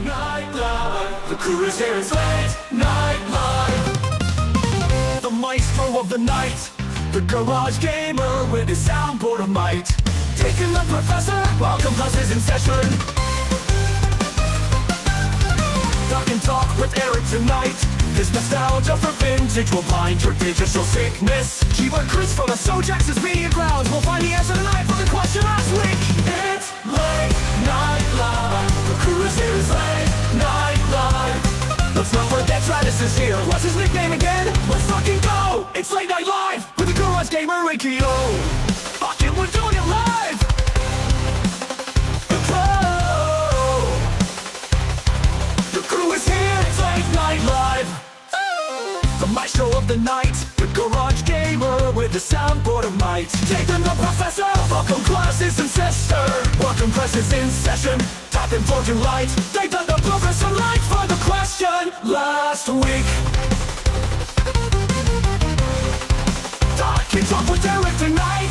Night Live. The crew is here, it's late night live. The maestro of the night, the garage gamer with his soundboard of might. Taking the professor, welcome classes in session. Talk and talk with Eric tonight. His nostalgia for vintage will blind your digital sickness. Keyboard Chris from the Sojax's media grounds will find the answer tonight for the question last week. It's late night live. The crew is here, it's late night live. Let's not forget Travis is here. What's his nickname again? Let's fucking go! It's late night live with the garage gamer and Keo. Fuck it, we're doing it live. The crew is here, it's late night live. The maestro of the night, the garage gamer with the soundboard of might. Taking the professor, welcome classes and sister. Welcome classes in session, tap and fortune light. They done the professor light for the question last week. Talk and talk with Eric tonight.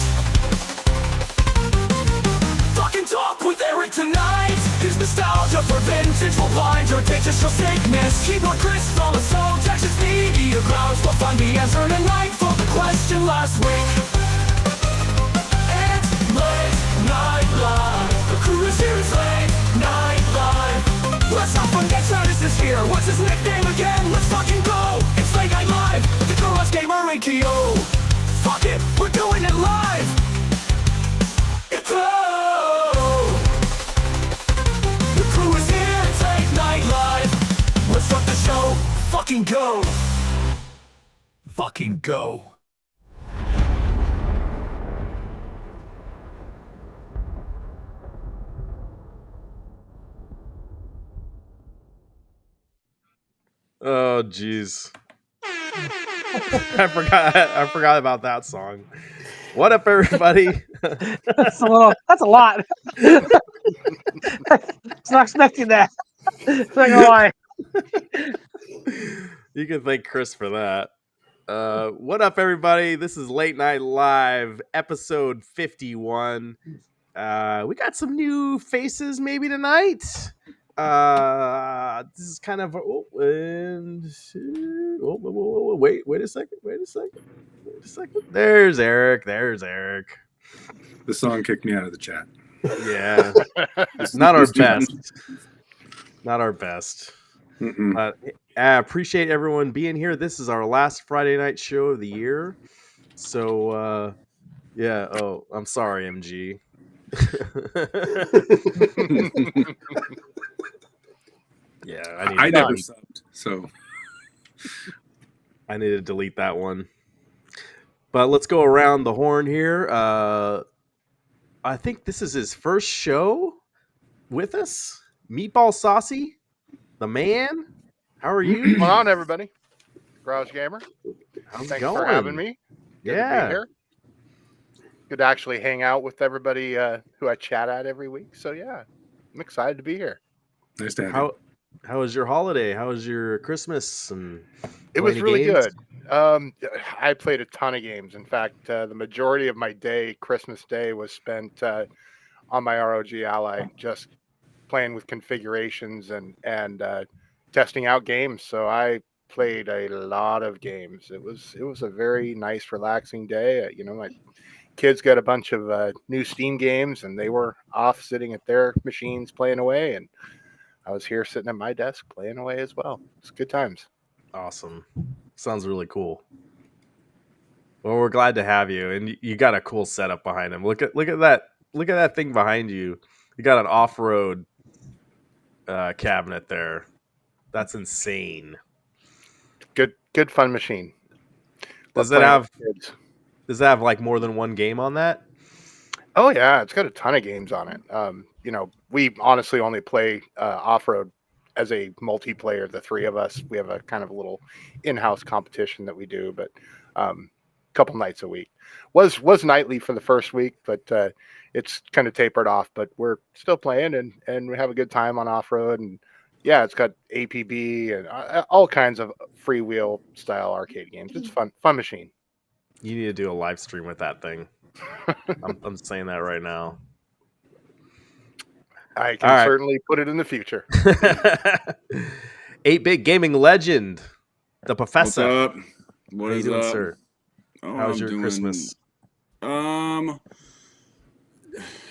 Talk and talk with Eric tonight. His nostalgia for vintage will blind your digital sickness. Keyboard Chris from the Soul Texas media grounds will find the answer tonight for the question last week. It's late night live. The crew is here, it's late night live. Let's not forget Travis is here. What's his nickname again? Let's fucking go. It's late night live. The garage gamer and Keo. Fuck it, we're doing it live. It's let's start the show. Fucking go. Fucking go. Oh jeez. I forgot about that song. What up, everybody? That's a lot. It's not expecting that. Not gonna lie. You can thank Chris for that. What up, everybody? This is Late Night Live, episode 51. We got some new faces maybe tonight. This is kind of wait a second. There's Eric. The song kicked me out of the chat. Yeah, it's not our best. Not our best. I appreciate everyone being here. This is our last Friday night show of the year. So, yeah. Oh, I'm sorry, MG. Yeah, I never subbed, so I need to delete that one. But let's go around the horn here. I think this is his first show with us. Meatball Saucy, the man. How are you? What's going on, everybody? Garage Gamer. How's it Thanks going? for having me. Good to be here. Good to actually hang out with everybody who I chat at every week. So yeah, I'm excited to be here. Nice to have you. How was your holiday? How was your Christmas? And it was really games? Good. I played a ton of games. In fact, the majority of my day, Christmas Day, was spent on my ROG Ally, just playing with configurations and testing out games. So I played a lot of games. It was a very nice, relaxing day. My kids got a bunch of new Steam games, and they were off sitting at their machines playing away, and I was here sitting at my desk playing away as well. It's good times. Awesome. Sounds really cool. Well, we're glad to have you, and you got a cool setup behind him. Look at that thing behind you. You got an off-road cabinet there. That's insane. Good fun machine. Does it have like more than one game on that? Oh yeah, it's got a ton of games on it. We honestly only play off-road as a multiplayer. The three of us, we have a kind of a little in-house competition that we do, but a couple nights a week. Was nightly for the first week, but it's kind of tapered off. But we're still playing and we have a good time on off-road. And yeah, it's got APB and all kinds of freewheel style arcade games. It's fun machine. You need to do a live stream with that thing. I'm saying that right now. I can All right. certainly put it in the future. 8-bit gaming legend, the What's professor. up? How What you is doing, up? sir? Oh, How's I'm your doing. Christmas?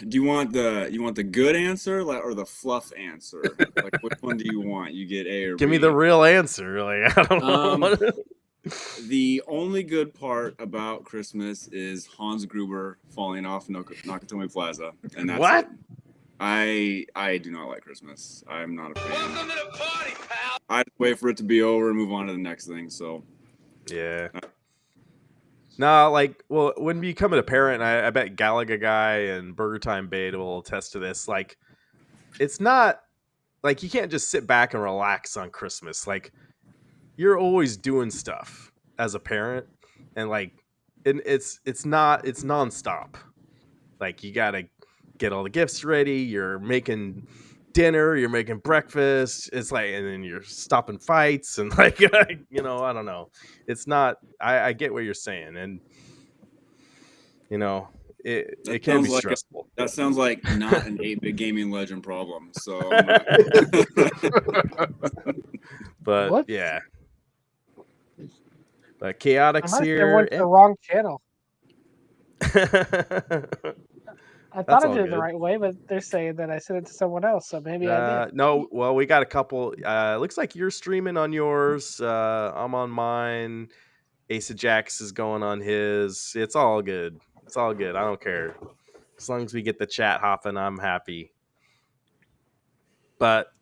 Do you want the good answer or the fluff answer? Like, which one do you want? You get A or Give B. me the real answer. Like, I don't know. The only good part about Christmas is Hans Gruber falling off Nakatomi Plaza, and that's What? it. I do not like Christmas. I'm not a fan. Welcome to the party, pal. I just wait for it to be over and move on to the next thing. So Yeah. No, like, well, when becoming a parent, I bet Galaga Guy and Burger Time Bait will attest to this. Like, it's not like you can't just sit back and relax on Christmas. Like, you're always doing stuff as a parent, and like, it's nonstop. Like, you gotta get all the gifts ready. You're making dinner. You're making breakfast. It's like, and then you're stopping fights and like, I don't know. It's not. I get what you're saying, and it can be stressful. That sounds like not an 8-bit gaming legend problem. So, I'm not... But What? yeah, but I Chaotix might have here. went to the wrong channel. I That's thought I all did it the good. right way, but they're saying that I sent it to someone else, so maybe I did. No, well, we got a couple. Looks like you're streaming on yours. I'm on mine. Asa Jax is going on his. It's all good. It's all good. I don't care. As long as we get the chat hopping, I'm happy. But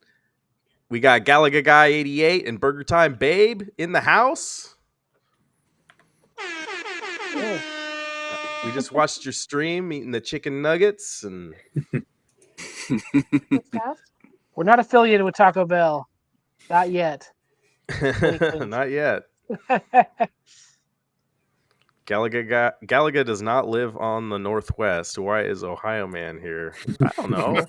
we got Galaga Guy 88 and Burger Time Babe in the house. Yeah. We just watched your stream eating the chicken nuggets and We're not affiliated with Taco Bell. Not yet. not yet. Galaga does not live on the Northwest. Why is Ohio Man here? I don't know.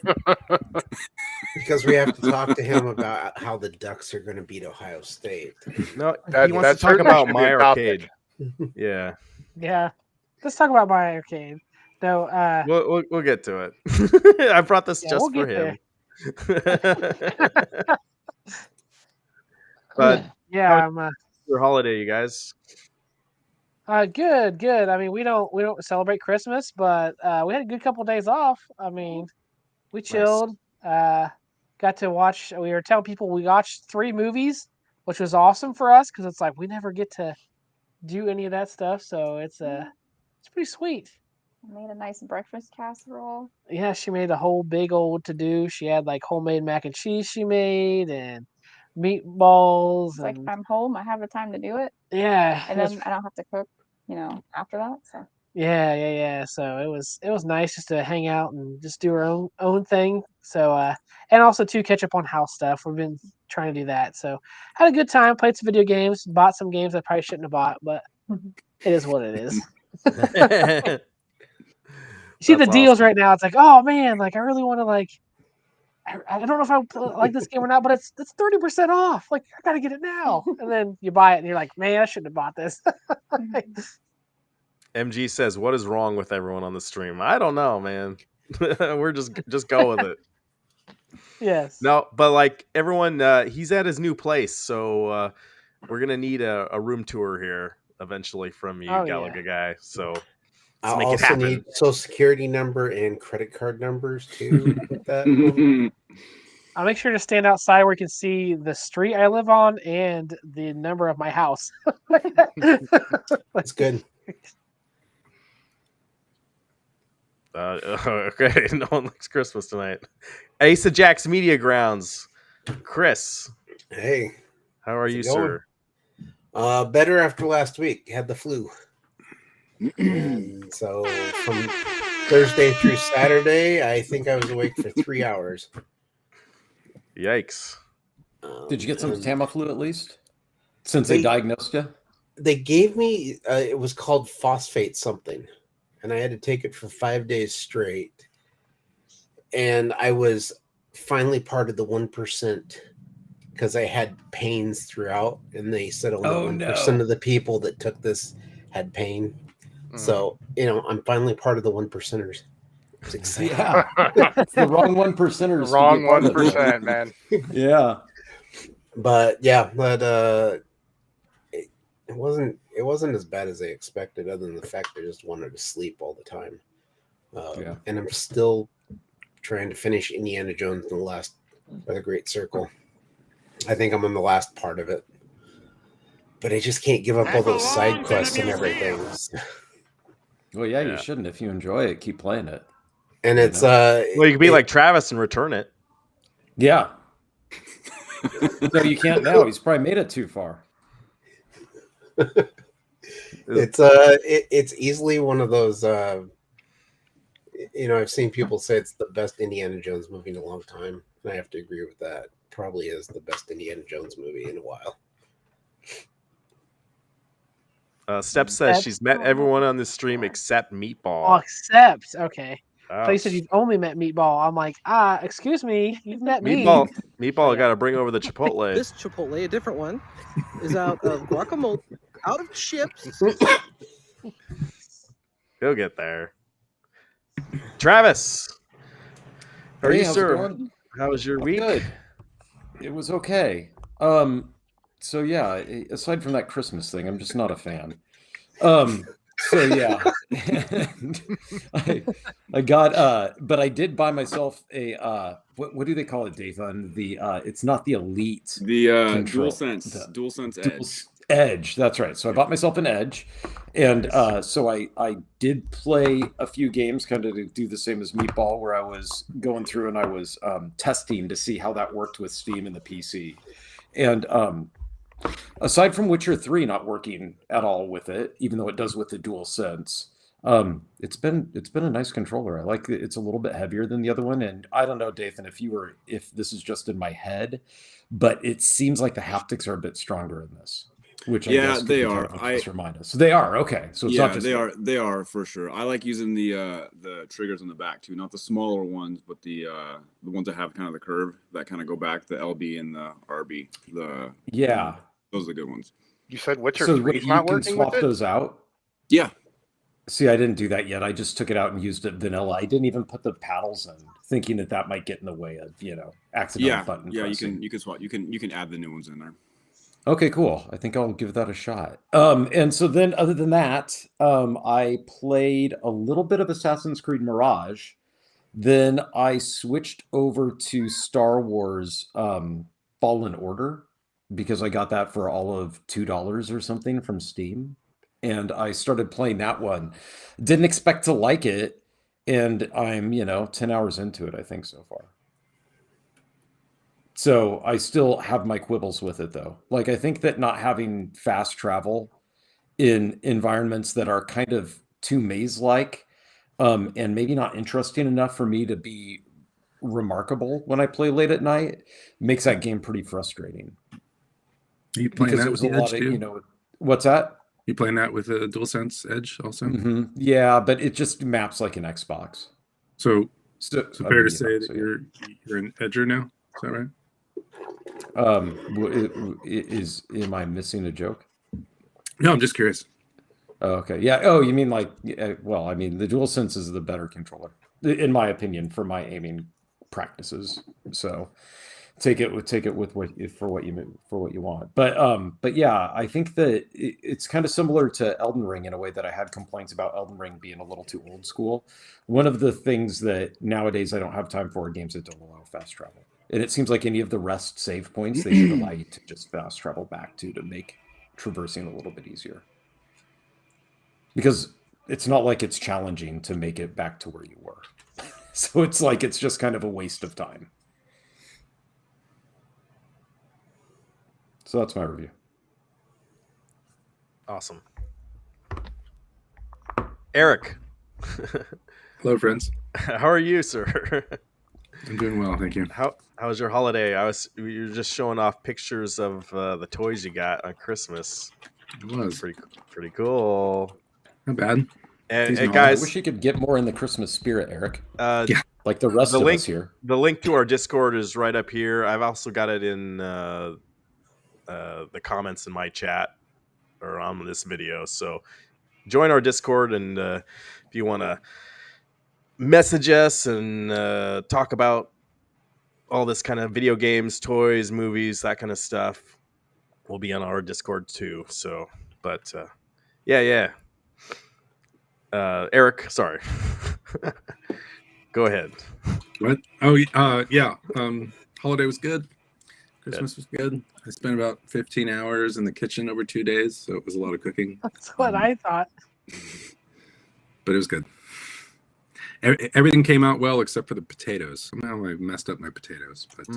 Because we have to talk to him about how the Ducks are going to beat Ohio State. No, That- he wants that to talk certainly about should be my a topic. arcade. Yeah, Yeah. Let's talk about my arcade. No, we'll get to it. I brought this Yeah, just we'll for get him. But yeah, I'm your holiday, you guys. good. I mean, we don't celebrate Christmas, but we had a good couple days off. I mean, we chilled. Got to watch. We were telling people we watched 3 movies, which was awesome for us because it's like we never get to do any of that stuff. So it's pretty sweet. I made a nice breakfast casserole. Yeah, she made a whole big old to do. She had like homemade mac and cheese she made and meatballs. It's like And, I'm home, I have the time to do it, yeah, and it was then I don't have to cook, after that. So Yeah. So it was nice just to hang out and just do our own thing. So and also to catch up on house stuff. We've been trying to do that. So had a good time, played some video games, bought some games I probably shouldn't have bought, but it is what it is. You see That's the deals awesome. right now. It's like, oh man, like I really want to like. I don't know if I like this game or not, but it's 30% off. Like I gotta get it now. And then you buy it and you're like, man, I shouldn't have bought this. MG says, "What is wrong with everyone on the stream?" I don't know, man. We're just go with it. Yes. No, but like everyone, he's at his new place, so we're gonna need a room tour here eventually from you, Oh, Galaga Guy. So I'll make it also happen. need social security number and credit card numbers too. With that. I'll make sure to stand outside where you can see the street I live on and the number of my house. That's good. Okay, no one likes Christmas tonight. Asa Jack's Media Grounds. Chris, Hey, how are How's it you, going? sir? Better after last week. Had the flu. And so from Thursday through Saturday, I think I was awake for 3 hours. Yikes. Did you get some and Tamiflu at least? Since they diagnosed you? They gave me, it was called phosphate something, and I had to take it for 5 days straight. And I was finally part of the 1% because I had pains throughout, and they said only 1% of the people that took this had pain. So, I'm finally part of the 1%ers. It's exciting. Yeah, it's the wrong 1%ers. to Wrong be part of it. 1%, man. Yeah. But it wasn't as bad as I expected, other than the fact I just wanted to sleep all the time. Yeah. And I'm still trying to finish Indiana Jones and the Great Circle. I think I'm on the last part of it, but I just can't give up all those side quests and everything. Well, yeah, Yeah. you shouldn't. If you enjoy it, keep playing it. And it's Well, you could be like Travis and return it. Yeah. No, you can't now. He's probably made it too far. it's easily one of those. I've seen people say it's the best Indiana Jones movie in a long time, and I have to agree with that. Probably is the best Indiana Jones movie in a while. Steph says she's met everyone on this stream except Oh, Meatball. except okay. Oh, So you said you've only met Meatball. I'm like, excuse me, you've met Meatball, me. Meatball got to bring over the Chipotle. This Chipotle, a different one, is out of guacamole, out of chips. He'll get there. Travis, how are you, how's it sir? going? How was your week? Good. It was okay. So yeah, aside from that Christmas thing, I'm just not a fan. So yeah, and I got but I did buy myself a what do they call it, Dathan? It's not the Elite. The control. DualSense Edge. Edge, that's right. So I bought myself an Edge, and so I did play a few games, kind of to do the same as Meatball, where I was going through and I was testing to see how that worked with Steam and the PC, and aside from Witcher 3 not working at all with it, even though it does with the DualSense, it's been a nice controller. I like it. It's a little bit heavier than the other one, and I don't know, Dathan, if this is just in my head, but it seems like the haptics are a bit stronger in this. Which I guess they are. Remind us. They are okay. So it's not just they are for sure. I like using the triggers on the back too, not the smaller ones, but the ones that have kind of the curve that kind of go back, the LB and the RB. Those are the good ones. You said Witcher so 3 is you not can working swap with it? those out. Yeah. See, I didn't do that yet. I just took it out and used it vanilla. I didn't even put the paddles in, thinking that might get in the way of accidental button pressing. You can swap. You can add the new ones in there. Okay, cool. I think I'll give that a shot. And so then, other than that, I played a little bit of Assassin's Creed Mirage. Then I switched over to Star Wars Fallen Order because I got that for all of $2 or something from Steam. And I started playing that one. Didn't expect to like it. And I'm, 10 hours into it, I think, so far. So I still have my quibbles with it, though. Like, I think that not having fast travel in environments that are kind of too maze-like and maybe not interesting enough for me to be remarkable when I play late at night makes that game pretty frustrating. Are you playing that with the Edge too? What's that? You playing that with a DualSense Edge also? Mm-hmm. Yeah, but it just maps like an Xbox. So fair to say that you're an Edger now? Is that right? Am I missing a joke? No, I'm just curious. Oh, okay. Yeah. Oh, you mean like? Well, I mean the DualSense is the better controller, in my opinion, for my aiming practices. So take it with what you want. But yeah, I think that it's kind of similar to Elden Ring in a way that I had complaints about Elden Ring being a little too old school. One of the things that nowadays I don't have time for are games that don't allow fast travel. And it seems like any of the rest save points, they should allow you to just fast travel back to make traversing a little bit easier. Because it's not like it's challenging to make it back to where you were. So it's like it's just kind of a waste of time. So that's my review. Awesome. Eric. Hello, friends. How are you, sir? I'm doing well, thank you. How was your holiday? You were just showing off pictures of the toys you got on Christmas. It was pretty cool. Not bad. And guys, I wish you could get more in the Christmas spirit, Eric. Yeah, like the rest of us here. The link to our Discord is right up here. I've also got it in the comments in my chat or on this video. So join our Discord, and if you want to message us and talk about all this kind of video games, toys, movies, that kind of stuff, we'll be on our Discord too. So, but yeah. Eric, sorry. Go ahead. What? Oh, yeah. Holiday was good. Christmas was good. I spent about 15 hours in the kitchen over 2 days, so it was a lot of cooking. That's what I thought. But it was good. Everything came out well except for the potatoes. Somehow I messed up my potatoes, but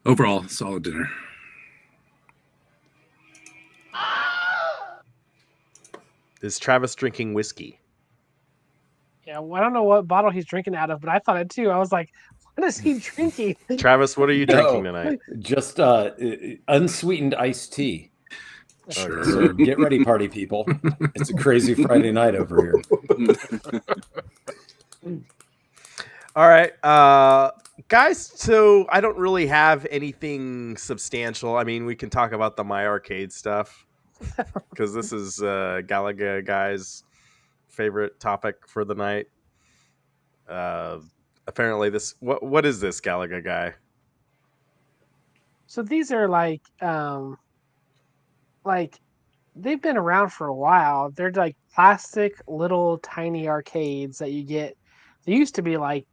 overall, solid dinner. Is Travis drinking whiskey? Yeah, well, I don't know what bottle he's drinking out of, but I thought it too. I was like, what is he drinking? Travis, what are you drinking tonight? Just unsweetened iced tea. Sure. So get ready, party people. It's a crazy Friday night over here. All right. Guys, so I don't really have anything substantial. I mean, we can talk about the My Arcade stuff because this is Galaga guy's favorite topic for the night. Apparently, what is this Galaga guy? So these are like they've been around for a while. They're like plastic little tiny arcades that you get. They used to be like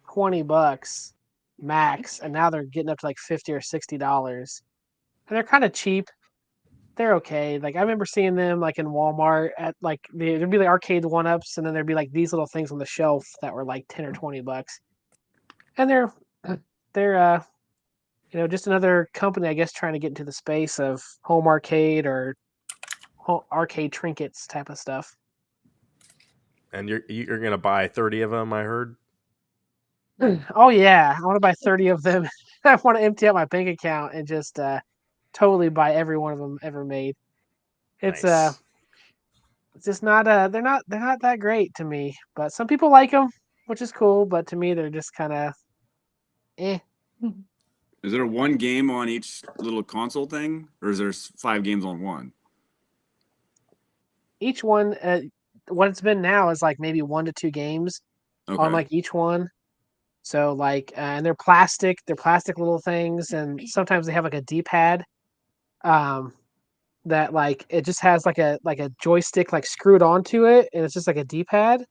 $20 max, and now they're getting up to like $50 or $60. And they're kind of cheap. They're okay. Like I remember seeing them like in Walmart at like there'd be like arcade 1-ups, and then there'd be like these little things on the shelf that were like $10 or $20. And they're just another company, I guess, trying to get into the space of home arcade or arcade trinkets type of stuff. And you're gonna buy 30 of them, I heard. Oh yeah, I want to buy 30 of them. I want to empty out my bank account and just totally buy every one of them ever made. It's Nice. it's just not they're not that great to me, but some people like them, which is cool. But to me, they're just kind of eh. Is there one game on each little console thing, or is there 5 games on one? Each one, what it's been now is like maybe 1 to 2 games on like each one. So like, and they're plastic little things, and sometimes they have like a D-pad, that like it just has like a joystick like screwed onto it, and it's just like a D-pad,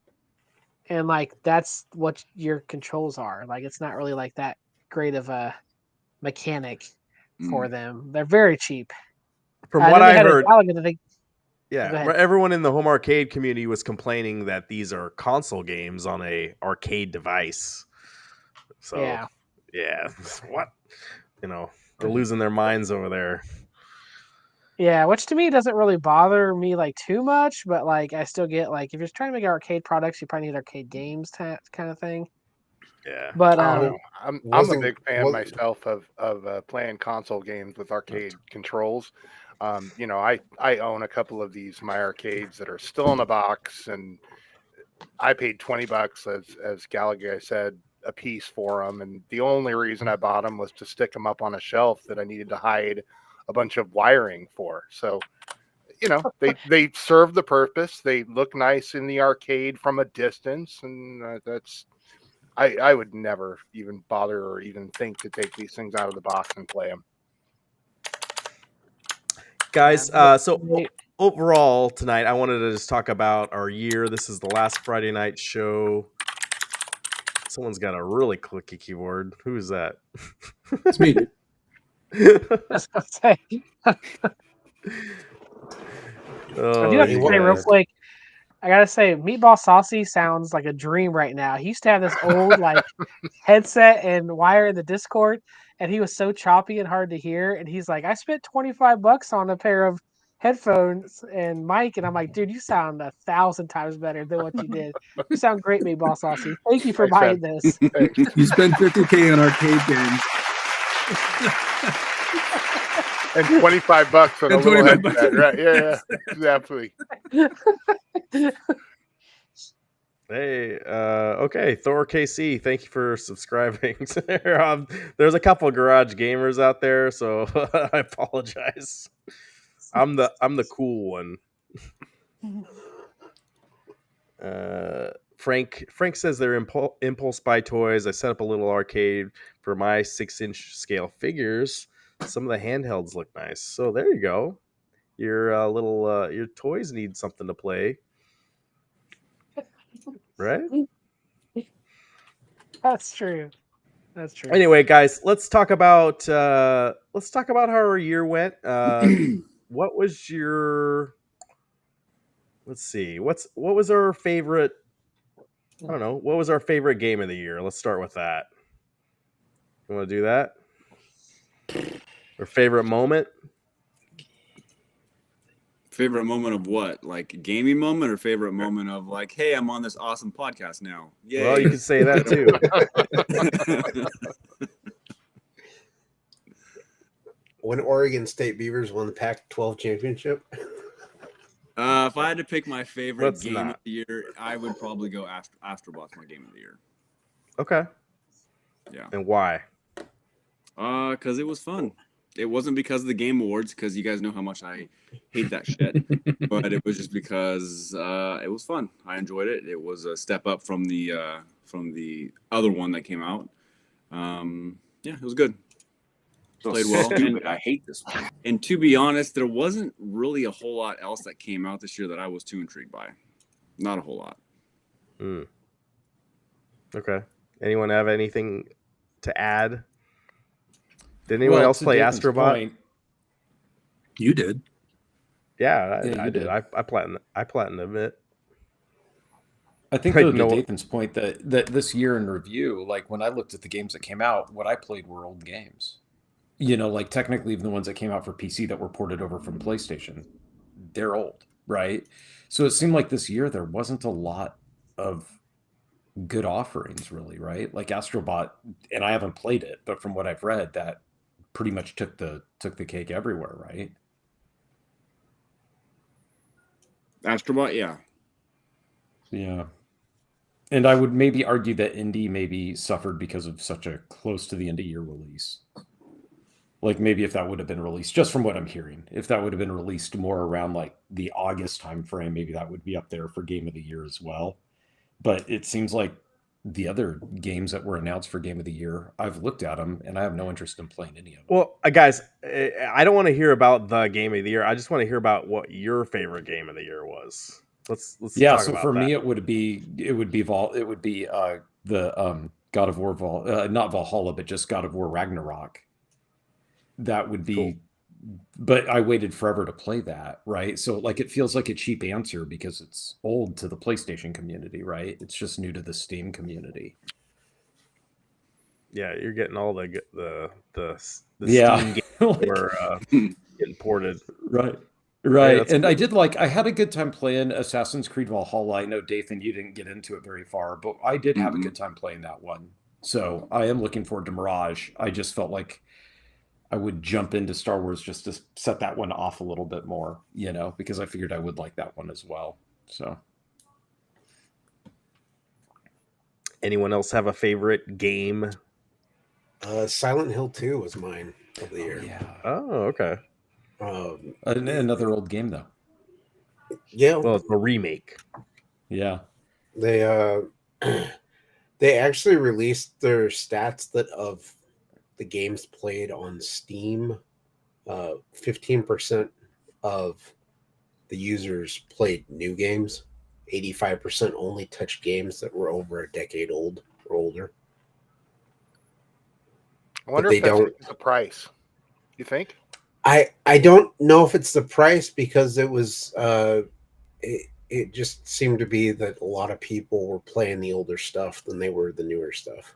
and like that's what your controls are. Like it's not really like that great of a mechanic for them. They're very cheap. From what I heard, Yeah, everyone in the home arcade community was complaining that these are console games on a arcade device. So yeah, what? They're losing their minds over there. Yeah, which to me doesn't really bother me like too much, but like I still get like if you're trying to make arcade products, you probably need arcade games kind of thing. Yeah, but I'm a big fan myself of playing console games with arcade controls. I own a couple of these My Arcades that are still in a box, and I paid $20 as Galaga said a piece for them, and the only reason I bought them was to stick them up on a shelf that I needed to hide a bunch of wiring for. So they serve the purpose. They look nice in the arcade from a distance, and that's I would never even bother or even think to take these things out of the box and play them. Guys, so overall tonight, I wanted to just talk about our year. This is the last Friday night show. Someone's got a really clicky keyboard. Who is that? It's me. That's what I'm saying. I do have to say real quick, I gotta say, Meatball Saucy sounds like a dream right now. He used to have this old like headset and wire in the Discord, and he was so choppy and hard to hear. And he's like, I spent $25 on a pair of headphones and mic, and I'm like, dude, you sound 1,000 times better than what you did. You sound great, Meatball Saucy. Thank you for buying this. You spend $50K on arcade games. And $25 on a little headset, right? Yeah, exactly. Hey, okay, Thor KC, thank you for subscribing. There's a couple of garage gamers out there, so I apologize. I'm the cool one. Frank says they're impulse buy toys. I set up a little arcade for my 6-inch scale figures. Some of the handhelds look nice. So there you go. Your little your toys need something to play, right? That's true. That's true. Anyway, guys, let's talk about how our year went. What was your? Let's see. What was our favorite? I don't know. What was our favorite game of the year? Let's start with that. You want to do that? Or favorite moment? Favorite moment of what? Like gaming moment, or favorite moment of like, hey, I'm on this awesome podcast now. Yay. Well, you can say that too. When Oregon State Beavers won the Pac-12 championship. If I had to pick my favorite Let's game not. of the year, I would probably go Astrobot's my game of the year. Okay. Yeah. And why? Because it was fun. It wasn't because of the Game Awards, because you guys know how much I hate that shit. But it was just because it was fun. I enjoyed it. It was a step up from the other one that came out. Yeah, it was good. Played well. Stupid. I hate this one. And to be honest, there wasn't really a whole lot else that came out this year that I was too intrigued by. Not a whole lot. Okay. Anyone have anything to add? Did anyone else play Astrobot? You did. Yeah, Yeah, I you did. did. I platinumed it. I think Like, though, no- to Dathan's point, that this year in review, like when I looked at the games that came out, what I played were old games. You know, like technically even the ones that came out for PC that were ported over from PlayStation, they're old, right? So it seemed like this year there wasn't a lot of good offerings, really, right? Like Astrobot, and I haven't played it, but from what I've read, that pretty much took the cake everywhere, right? Astrobot, yeah. Yeah. And I would maybe argue that indie maybe suffered because of such a close to the end of year release. Like maybe if that would have been released, just from what I'm hearing, if that would have been released more around like the August timeframe, maybe that would be up there for game of the year as well. But it seems like the other games that were announced for game of the year, I've looked at them and I have no interest in playing any of them. Well, guys, I don't want to hear about the game of the year. I just want to hear about what your favorite game of the year was. Let's Yeah, talk so about for that. me it would be the God of War not Valhalla, but just God of War Ragnarok. That would be Cool. But I waited forever to play that, right? So like it feels like a cheap answer because it's old to the PlayStation community, right? It's just new to the Steam community. Yeah, you're getting all the Yeah. Steam games Like- that were getting ported. Right. Right. that's And cool. I had a good time playing Assassin's Creed Valhalla. I know, Dathan, you didn't get into it very far, but I did have a good time playing that one. So I am looking forward to Mirage. I just felt like I would jump into Star Wars just to set that one off a little bit more, you know, because I figured I would like that one as well. So Anyone else have a favorite game? Silent Hill 2 was mine of the year. yeah. Oh, okay. Another old game though. Yeah, Well, it's a remake. Yeah. they they actually released their stats that of the games played on Steam. 15% of the users played new games. 85% only touched games that were over a decade old or older. I wonder they if that's don't- the price. You think? I don't know if it's the price, because it was it just seemed to be that a lot of people were playing the older stuff than they were the newer stuff.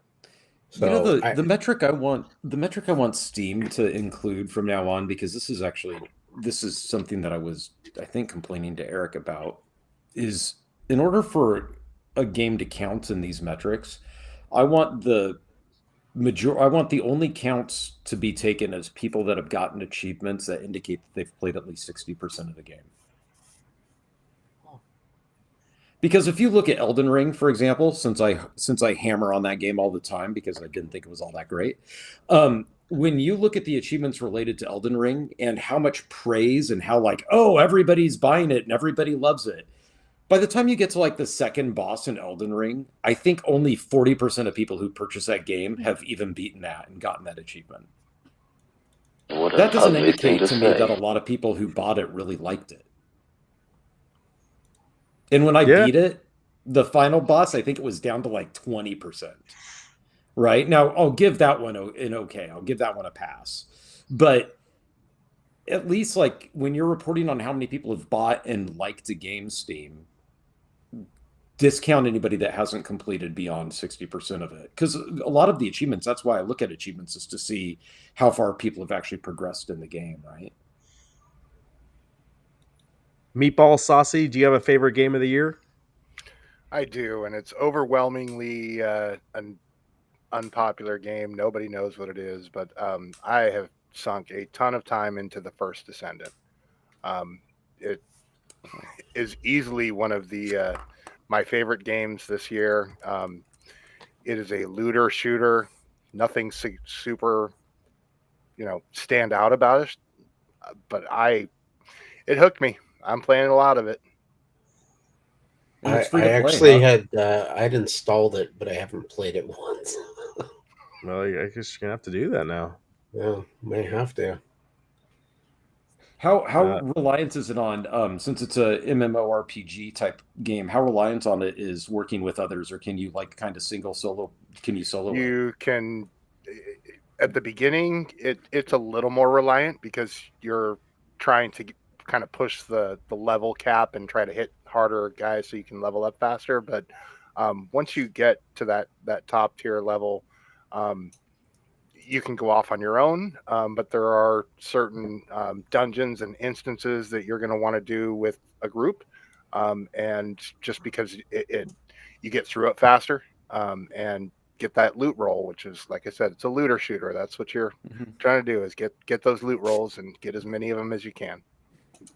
So You know, the metric I want Steam to include from now on, because this is something that I think complaining to Eric about, is in order for a game to count in these metrics, I want the only counts to be taken as people that have gotten achievements that indicate that they've played at least 60% of the game. Because if you look at Elden Ring, for example, since I hammer on that game all the time because I didn't think it was all that great, when you look at the achievements related to Elden Ring and how much praise and how like, oh, everybody's buying it and everybody loves it, By the time you get to like the second boss in Elden Ring, I think only 40% of people who purchase that game have even beaten that and gotten that achievement. What an That doesn't ugly thing indicate to to me say. that a lot of people who bought it really liked it. And when I Yeah. beat it, the final boss, I think it was down to like 20%. Right? Now, I'll give that one an okay. I'll give that one a pass. But at least like when you're reporting on how many people have bought and liked a game, Steam, discount anybody that hasn't completed beyond 60% of it. Because a lot of the achievements, that's why I look at achievements, is to see how far people have actually progressed in the game, right? Meatball Saucy, do you have a favorite game of the year? I do, and it's overwhelmingly an unpopular game. Nobody knows what it is, but I have sunk a ton of time into the first Descendant. It is easily one of the my favorite games this year. It is a looter shooter. Nothing super, stand out about it. But it hooked me. I'm playing a lot of it. And it's I free to play, actually huh? I'd installed it, but I haven't played it once. Well, I guess you're gonna have to do that now. Yeah, may have to. How reliant is it on, since it's a MMORPG type game, how reliant on it is working with others, or can you like kind of solo it? You can, at the beginning, it's a little more reliant because you're trying to kind of push the level cap and try to hit harder guys so you can level up faster. But once you get to that top tier level, you can go off on your own. But there are certain dungeons and instances that you're going to want to do with a group, and just because you get through it faster, and get that loot roll, which is, like I said, it's a looter shooter. That's what you're trying to do, is get those loot rolls and get as many of them as you can.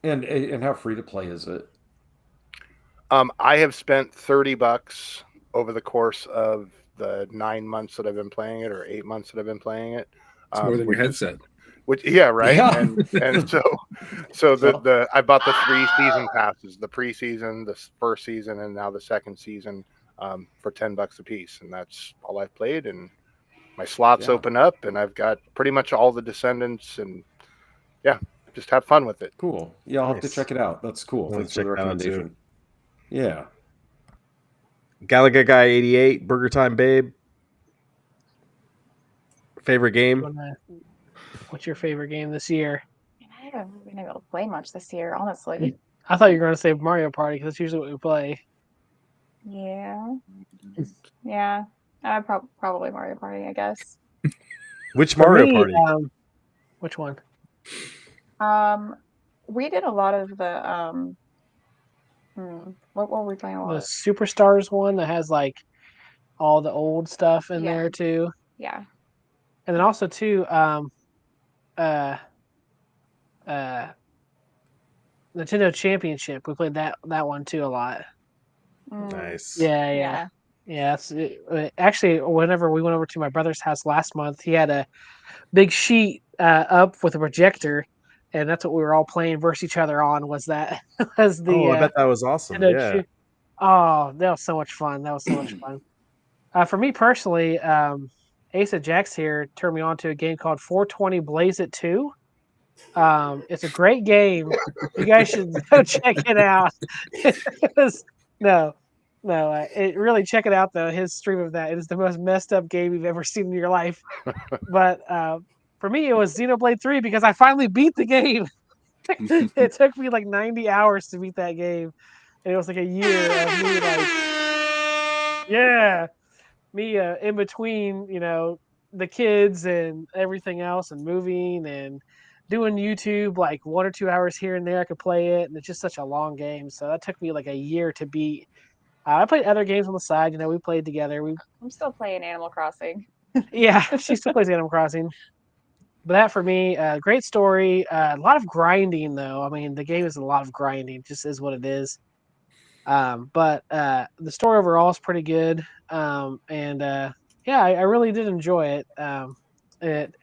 And how free to play is it? I have spent $30 over the course of the 9 months that I've been playing it, or 8 months that I've been playing it. It's more than your headset. Yeah, right. Yeah. And so the I bought the 3 season passes, the preseason, the first season, and now the second season, for $10 a piece, and that's all I've played. And my slots open up, and I've got pretty much all the Descendants, and yeah, just have fun with it. Cool. Yeah, I'll have to check it out. That's cool. Thanks for the recommendation. Yeah. Galaga Guy 88, Burger Time Babe. Favorite game? What's your favorite game this year? I haven't been able to play much this year, honestly. I thought you were going to say Mario Party because that's usually what we play. Yeah. Yeah. Probably Mario Party, I guess. Which Mario Party? Which one? We did a lot of the what were we playing a lot The of? Superstars one that has like all the old stuff in there too. Yeah. And then also too, Nintendo Championship. We played that one too a lot. Nice. Yeah. Actually, whenever we went over to my brother's house last month, he had a big sheet up with a projector, and that's what we were all playing versus each other on. Was the I bet that was awesome. Yeah. Oh, that was so much fun. For me personally, Asa Jax here turned me on to a game called 420 Blaze It 2. It's a great game. You guys should go check it out. It really, check it out though. His stream of that, it is the most messed up game you've ever seen in your life. But for me, it was Xenoblade 3 because I finally beat the game. It took me like 90 hours to beat that game, and it was like a year of me in between, the kids and everything else, and moving and doing YouTube, like 1 or 2 hours here and there. I could play it, and it's just such a long game. So that took me like a year to beat. I played other games on the side. We played together. I'm still playing Animal Crossing. Yeah, she still plays Animal Crossing. But that for me, great story. A lot of grinding though. I mean, the game is a lot of grinding. It just is what it is. But the story overall is pretty good. I really did enjoy it. It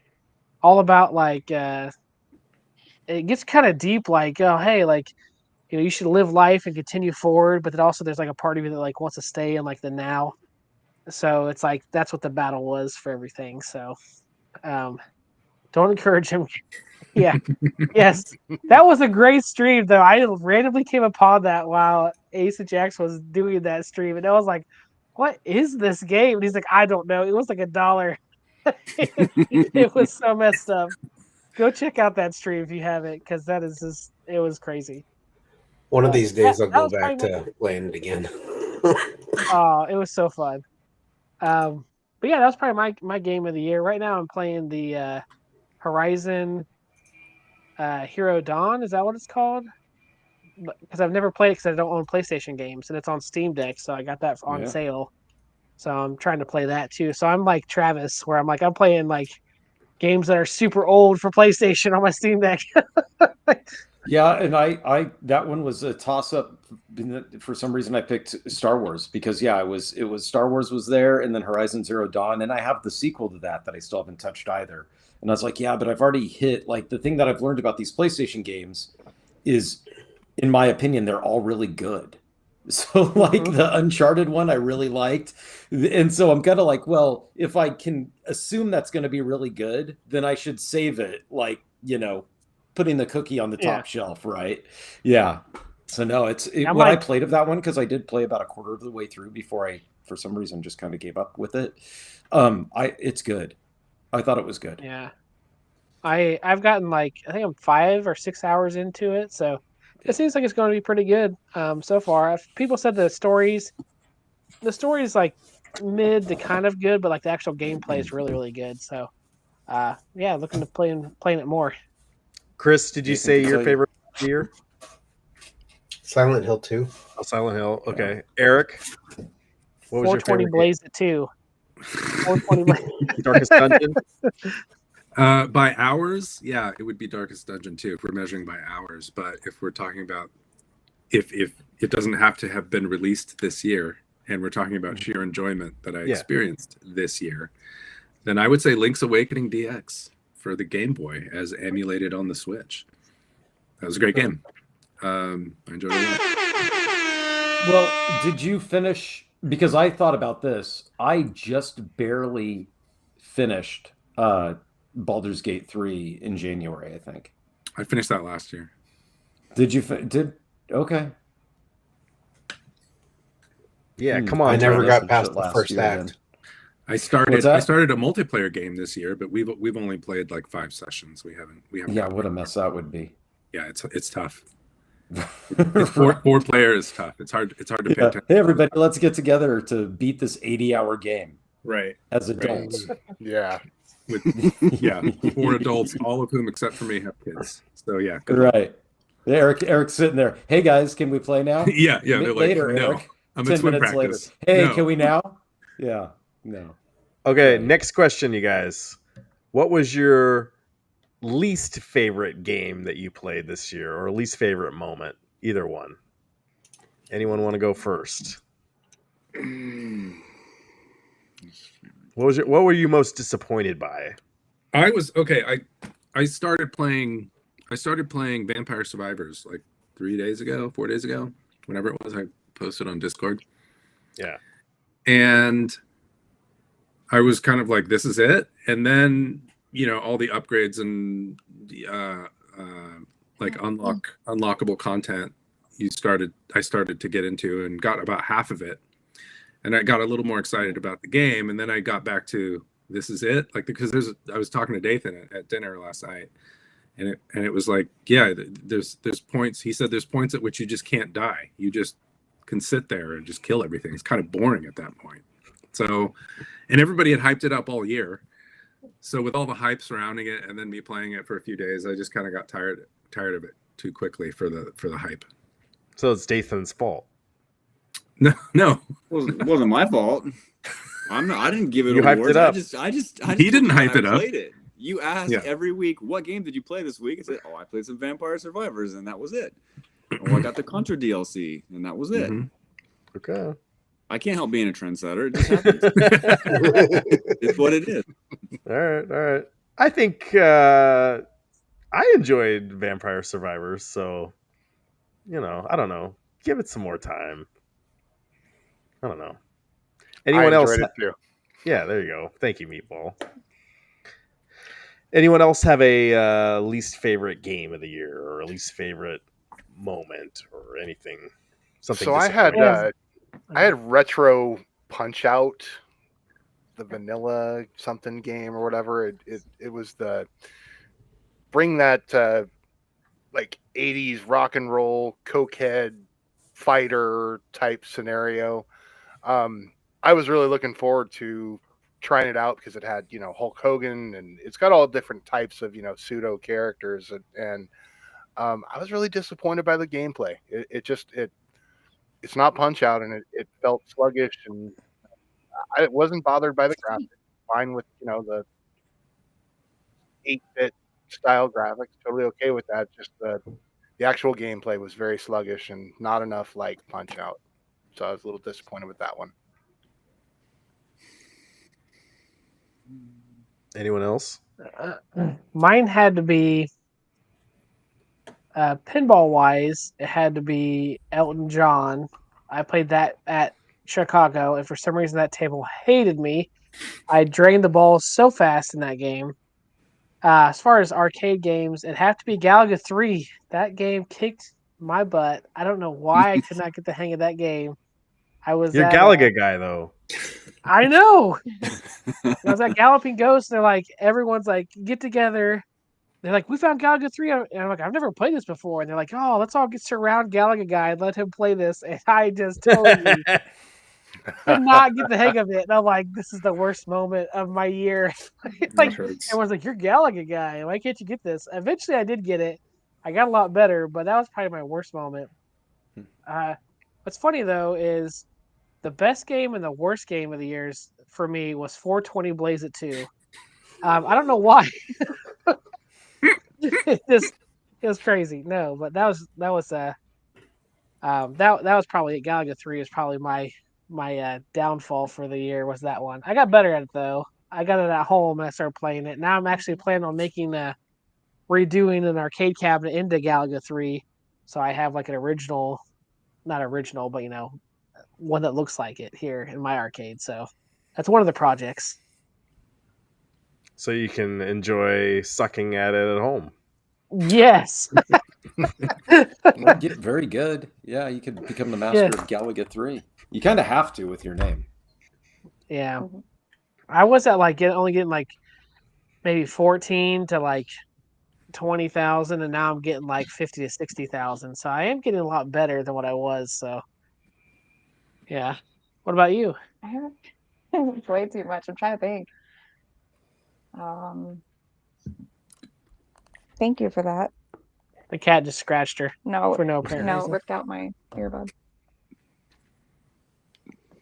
all about like it gets kind of deep. Like, oh hey, like you should live life and continue forward, but then also there's like a part of you that like wants to stay in like the now. So it's like that's what the battle was for everything. So don't encourage him. Yeah. Yes. That was a great stream though. I randomly came upon that while Ace and Jax was doing that stream, and I was like, what is this game? And he's like, I don't know. It was like $1. It was so messed up. Go check out that stream if you haven't, because that is just it was crazy. One of these days I'll that go was back probably to playing it again. Oh, it was so fun. But yeah, that was probably my game of the year. Right now I'm playing the Horizon Hero Dawn. Is that what it's called? Because I've never played it because I don't own PlayStation games, and it's on Steam Deck, so I got that on sale. So I'm trying to play that too. So I'm like Travis, where I'm playing like games that are super old for PlayStation on my Steam Deck. Yeah, and I that one was a toss up. For some reason, I picked Star Wars because it was Star Wars was there, and then Horizon Zero Dawn, and I have the sequel to that I still haven't touched either. And I was like, yeah, but I've already hit like the thing that I've learned about these PlayStation games is, in my opinion, they're all really good. So like the Uncharted one I really liked. And so I'm kind of like, well, if I can assume that's going to be really good, then I should save it, like, putting the cookie on the top shelf, right? Yeah. So no, when I played of that one, because I did play about a quarter of the way through before I, for some reason, just kind of gave up with it. It's good. I thought it was good. Yeah. I've gotten like, I think I'm 5 or 6 hours into it, so it seems like it's going to be pretty good so far. People said the story's like mid to kind of good, but like the actual gameplay is really, really good. So yeah, looking to playing it more. Chris, did you say your favorite year? Silent Hill 2. Oh, Silent Hill. Okay. Eric, what was your 420 favorite Blazed it too. 420 Darkest Dungeon? By hours, yeah, it would be Darkest Dungeon too if we're measuring by hours. But if we're talking about if it doesn't have to have been released this year, and we're talking about sheer enjoyment that I experienced this year, then I would say Link's Awakening DX for the Game Boy as emulated on the Switch. That was a great game. I enjoyed it a lot. Well, did you finish? Because I thought about this. I just barely finished Baldur's Gate 3 in January, I think. I finished that last year. Did you? Okay. Yeah, come on. I never got past the first act. Then. I started a multiplayer game this year, but we've only played like 5 sessions. We haven't. Yeah, what a mess that would be. Yeah, it's tough. four player is tough. It's hard to pay attention. Hey everybody, let's get together to beat this 80-hour game. Right. As adults. Right. Yeah. With 4 adults, all of whom except for me have kids. So yeah. Right. Eric's sitting there. Hey guys, can we play now? Yeah. They're later, like, no. Eric. I'm 10 at swim minutes practice. Later. Hey, no. Can we now? Yeah. No. Okay, next question, you guys. What was your least favorite game that you played this year, or least favorite moment? Either one. Anyone want to go first? What were you most disappointed by? I started playing Vampire Survivors like 4 days ago, whenever it was. I posted on Discord. Yeah. And I was kind of like, this is it. And then, all the upgrades and like unlockable content I started to get into and got about half of it. And I got a little more excited about the game. And then I got back to, this is it. Like, because I was talking to Dathan at dinner last night, and it was like, yeah, there's points. He said, there's points at which you just can't die. You just can sit there and just kill everything. It's kind of boring at that point. So, and everybody had hyped it up all year. So with all the hype surrounding it and then me playing it for a few days, I just kind of got tired of it too quickly for the hype. So it's Dathan's fault. No. It wasn't my fault. I didn't give it you awards. Hyped it up. I just he didn't hype it up. Played it. You asked every week, what game did you play this week? I said, I played some Vampire Survivors, and that was it. I got the Contra DLC, and that was it. Mm-hmm. Okay. I can't help being a trendsetter. It just happens. It's what it is. All right. I think I enjoyed Vampire Survivors, so I don't know. Give it some more time. I don't know. I Anyone else? enjoyed it too. Yeah, there you go. Thank you, Meatball. Anyone else have a least favorite game of the year or a least favorite moment or anything? Something So I had disappointing. I had Retro Punch Out, the vanilla something game or whatever. It was the bring that like 80s rock and roll cokehead fighter type scenario. I was really looking forward to trying it out because it had, Hulk Hogan, and it's got all different types of, pseudo characters. And I was really disappointed by the gameplay. It's not Punch Out, and it felt sluggish, and I wasn't bothered by the graphics. Fine with, the 8-bit style graphics. Totally okay with that. Just the actual gameplay was very sluggish and not enough like Punch Out. So I was a little disappointed with that one. Anyone else? Mine had to be pinball wise. It had to be Elton John. I played that at Chicago, and for some reason that table hated me. I drained the balls so fast in that game. As far as arcade games, it'd have to be Galaga 3. That game kicked my butt. I don't know why I could not get the hang of that game. I was You're at Galaga guy though. I know. I was at Galloping Ghost, and they're like, everyone's like, get together. They're like, we found Galaga 3. And I'm like, I've never played this before. And they're like, oh, let's all get surround Galaga guy and let him play this. And I just totally could not get the hang of it. And I'm like, this is the worst moment of my year. Like, everyone's like, you're Galaga guy. Why can't you get this? Eventually, I did get it. I got a lot better, but that was probably my worst moment. What's funny, though, is the best game and the worst game of the years for me was 420 Blaze It 2. I don't know why. it was crazy. No, but that was that was probably it. Galaga 3 is probably my downfall for the year was that one. I got better at it though. I got it at home and I started playing it. Now I'm actually planning on redoing an arcade cabinet into Galaga 3. So I have like an original, not original, but one that looks like it here in my arcade. So that's one of the projects. So you can enjoy sucking at it at home. Yes. Well, get very good. Yeah, you could become the master of Galaga 3. You kind of have to with your name. Yeah. I was at only getting like maybe 14 to like 20,000, and now I'm getting like 50 to 60,000. So I am getting a lot better than what I was. So yeah. What about you? I haven't way too much. I'm trying to think. Thank you for that. The cat just scratched her. No, for no apparent reason. ripped out my earbud.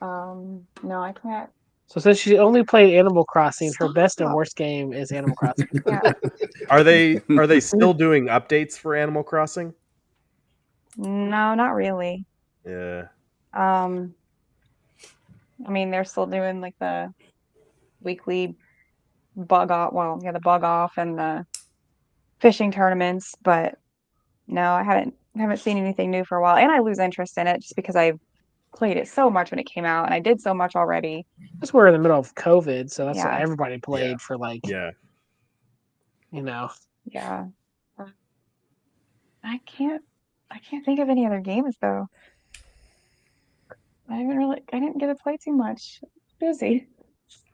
No, I can't. So since she only played Animal Crossing, her best and worst game is Animal Crossing. Yeah. Are they still doing updates for Animal Crossing? No, not really. Yeah. I mean, they're still doing like the weekly bug off. Well, yeah, the bug off and the fishing tournaments, but no, I haven't seen anything new for a while, and I lose interest in it just because I played it so much when it came out, and I did so much already. Because we're in the middle of COVID, so that's what Yeah. everybody played for like. Yeah. Yeah. I can't think of any other games though. I didn't get to play too much. Busy.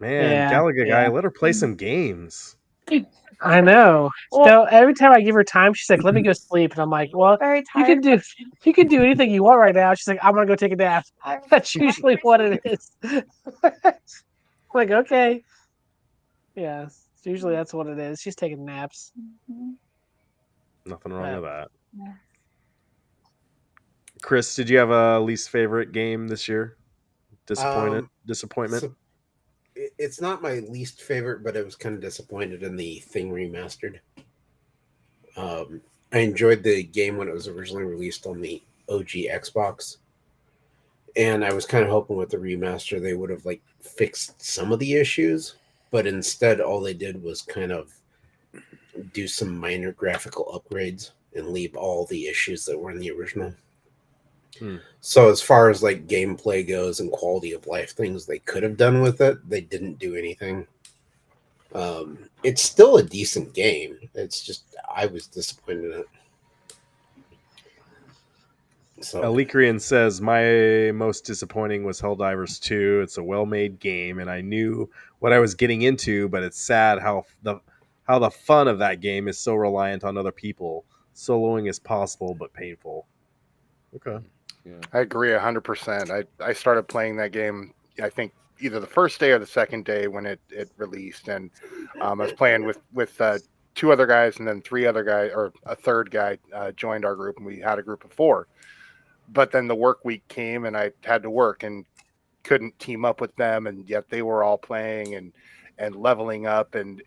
Man, Galaga guy, let her play some games. I know. Well- So every time I give her time, she's like, "Let me go sleep," and I'm like, "Well, Very you tired. can do anything you want right now." She's like, "I'm gonna go take a nap." I'm That's usually what it is. Like, okay, yeah. Usually that's what it is. She's taking naps. Mhm. Nothing wrong with that. Yeah. Chris, did you have a least favorite game this year? Disappointment? So it's not my least favorite, but I was kind of disappointed in the Thing remastered. I enjoyed the game when it was originally released on the OG Xbox, and I was kind of hoping with the remaster they would have like fixed some of the issues, but instead all they did was kind of do some minor graphical upgrades and leave all the issues that were in the original. Hmm. So as far as like gameplay goes and quality of life things they could have done with it, they didn't do anything. It's still a decent game. It's just I was disappointed in it. So Alikrian says, my most disappointing was Helldivers 2. It's a well-made game, and I knew what I was getting into, but it's sad how the fun of that game is so reliant on other people. Soloing is possible, but painful. Okay. Yeah. I agree 100%. I started playing that game, I think, either the first day or the second day when it released, and I was playing with two other guys, and then three other guys, or a third guy joined our group, and we had a group of four. But then the work week came, and I had to work and couldn't team up with them, and yet they were all playing and leveling up, and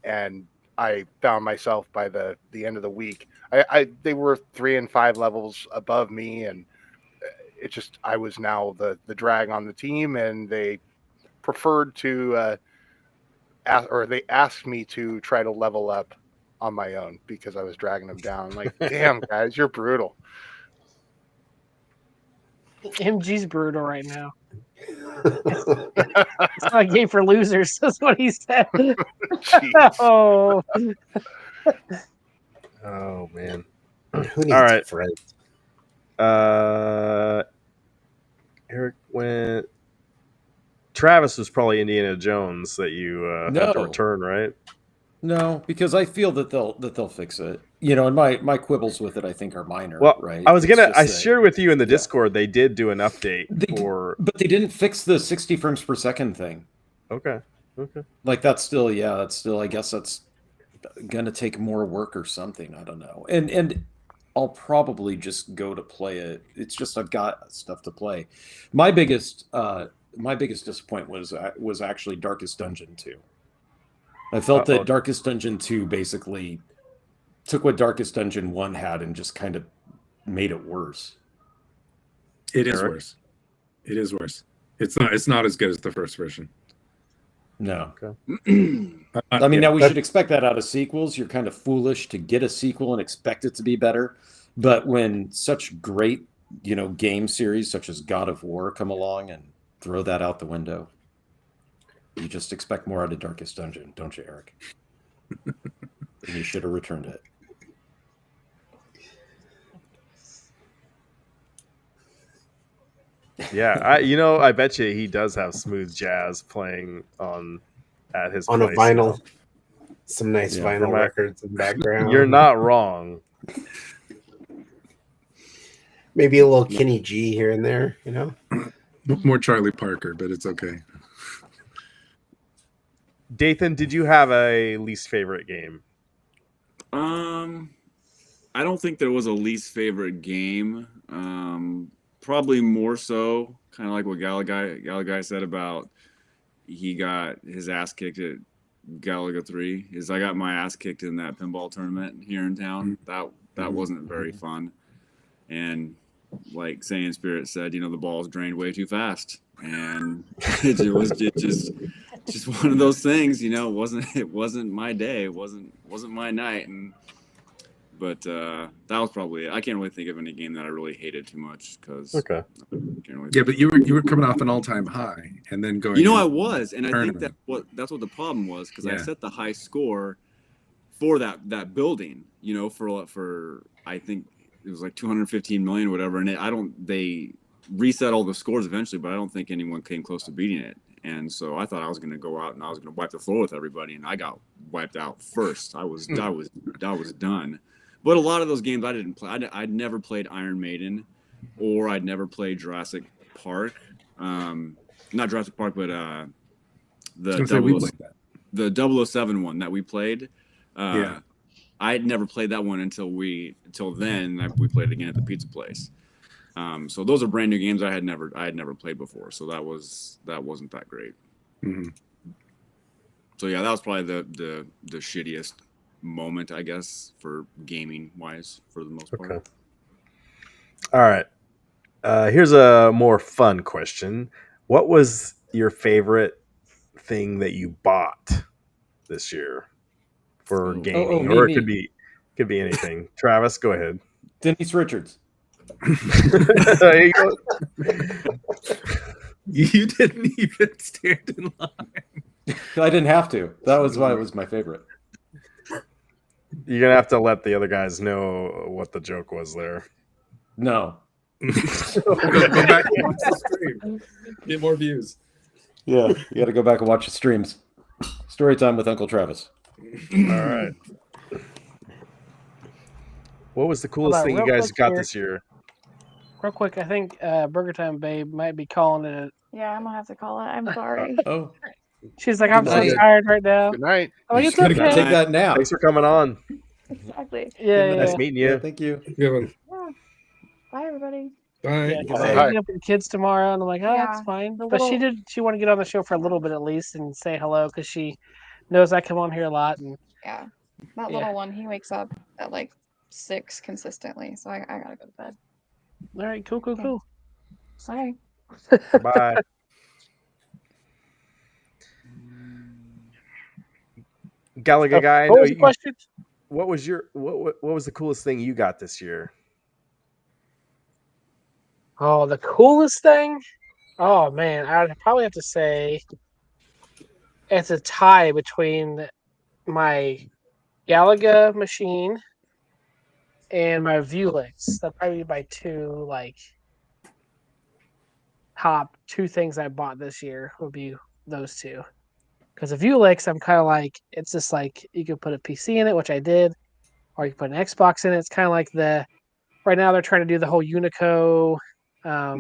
I found myself by the end of the week, they were 3 and 5 levels above me, and it just, I was now the drag on the team, and they preferred to they asked me to try to level up on my own because I was dragging them down. Like, damn guys, you're brutal. MG's brutal right now. It's not a game for losers. That's what he said. Oh. Oh man. Who needs All right. friends? Eric went. Travis was probably Indiana Jones that you had to No. return, right? No, because I feel that they'll fix it. You know, and my quibbles with it, I think, are minor. Well, right? I was It's gonna. just I that- shared with you in the yeah. Discord. They did do an update but they didn't fix the 60 frames per second thing. Okay. Okay. Like that's still, I guess that's gonna take more work or something. I don't know. And I'll probably just go to play it. It's just I've got stuff to play. My biggest disappointment was actually Darkest Dungeon 2. I felt that Darkest Dungeon 2 basically took what Darkest Dungeon 1 had and just kind of made it worse. It is worse. It is worse. It's not as good as the first version. No. Okay. I mean, now we should expect that out of sequels. You're kind of foolish to get a sequel and expect it to be better. But when such great, game series such as God of War come along and throw that out the window, you just expect more out of Darkest Dungeon, don't you, Eric? And you should have returned it. Yeah, I bet you he does have smooth jazz playing at his on a place vinyl. now. Some nice vinyl records in the background. You're not wrong. Maybe a little Kenny G here and there, More Charlie Parker, but it's okay. Dathan, did you have a least favorite game? I don't think there was a least favorite game. Probably more so, kind of like what Galagai said about he got his ass kicked at Galaga 3. I got my ass kicked in that pinball tournament here in town. That wasn't very fun. And like Saiyan Spirit said, the balls drained way too fast. And it was just one of those things, it wasn't my day. It wasn't my night. But that was probably it. I can't really think of any game that I really hated too much because. Okay. Yeah, but you were coming off an all-time high and then going. I was, and I think that's what the problem was because I set the high score for that building. For I think it was like 215 million, whatever. And they reset all the scores eventually, but I don't think anyone came close to beating it. And so I thought I was going to go out and I was going to wipe the floor with everybody, and I got wiped out first. I was done. But a lot of those games I didn't play. I'd never played Iron Maiden, or I'd never played Jurassic Park. Not Jurassic Park, but the 007 one that we played. I had never played that one until then. We played it again at the pizza place. So those are brand new games I had never played before. So that wasn't that great. Mm-hmm. So yeah, that was probably the shittiest moment, I guess, for gaming wise for the most part. Okay. All right. Here's a more fun question. What was your favorite thing that you bought this year for gaming? Or it could be anything. Travis, go ahead. Denise Richards. There you go. You didn't even stand in line. I didn't have to. That was why it was my favorite. You're gonna have to let the other guys know what the joke was there. No. Go back and watch the stream. Get more views. Yeah, you got to go back and watch the streams. Story time with Uncle Travis. All right. What was the coolest thing you guys got this year? Real quick, I think Burger Time Babe might be calling it. Yeah, I'm gonna have to call it. I'm sorry. Oh, She's like, I'm so night. tired right now. Good night. I'm like, it's gotta okay. take that nap. Thanks for coming on. Exactly. Yeah, Nice yeah. meeting you. Yeah, thank you. Good one. Yeah. Bye, everybody. Bye. Yeah, because Bye. I'm meeting up with the kids tomorrow, and I'm like, oh, that's Yeah, fine. the But she little- did. She wanted to get on the show for a little bit at least and say hello because she knows I come on here a lot. And Yeah, that Yeah. little one, he wakes up at like 6 consistently, so I gotta go to bed. all right, cool. Okay. Sorry. Bye. Gallagher guy. I What know was the you- question? What was your what was the coolest thing you got this year? Oh, the coolest thing? Oh man, I'd probably have to say it's a tie between my Galaga machine and my Vuelix. That'd probably be my two top two things I bought this year would be those two. Because the Vuelix, I'm kind of like, it's just like you could put a PC in it, which I did, or you can put an Xbox in it. It's kind of like right now they're trying to do the whole Unico. I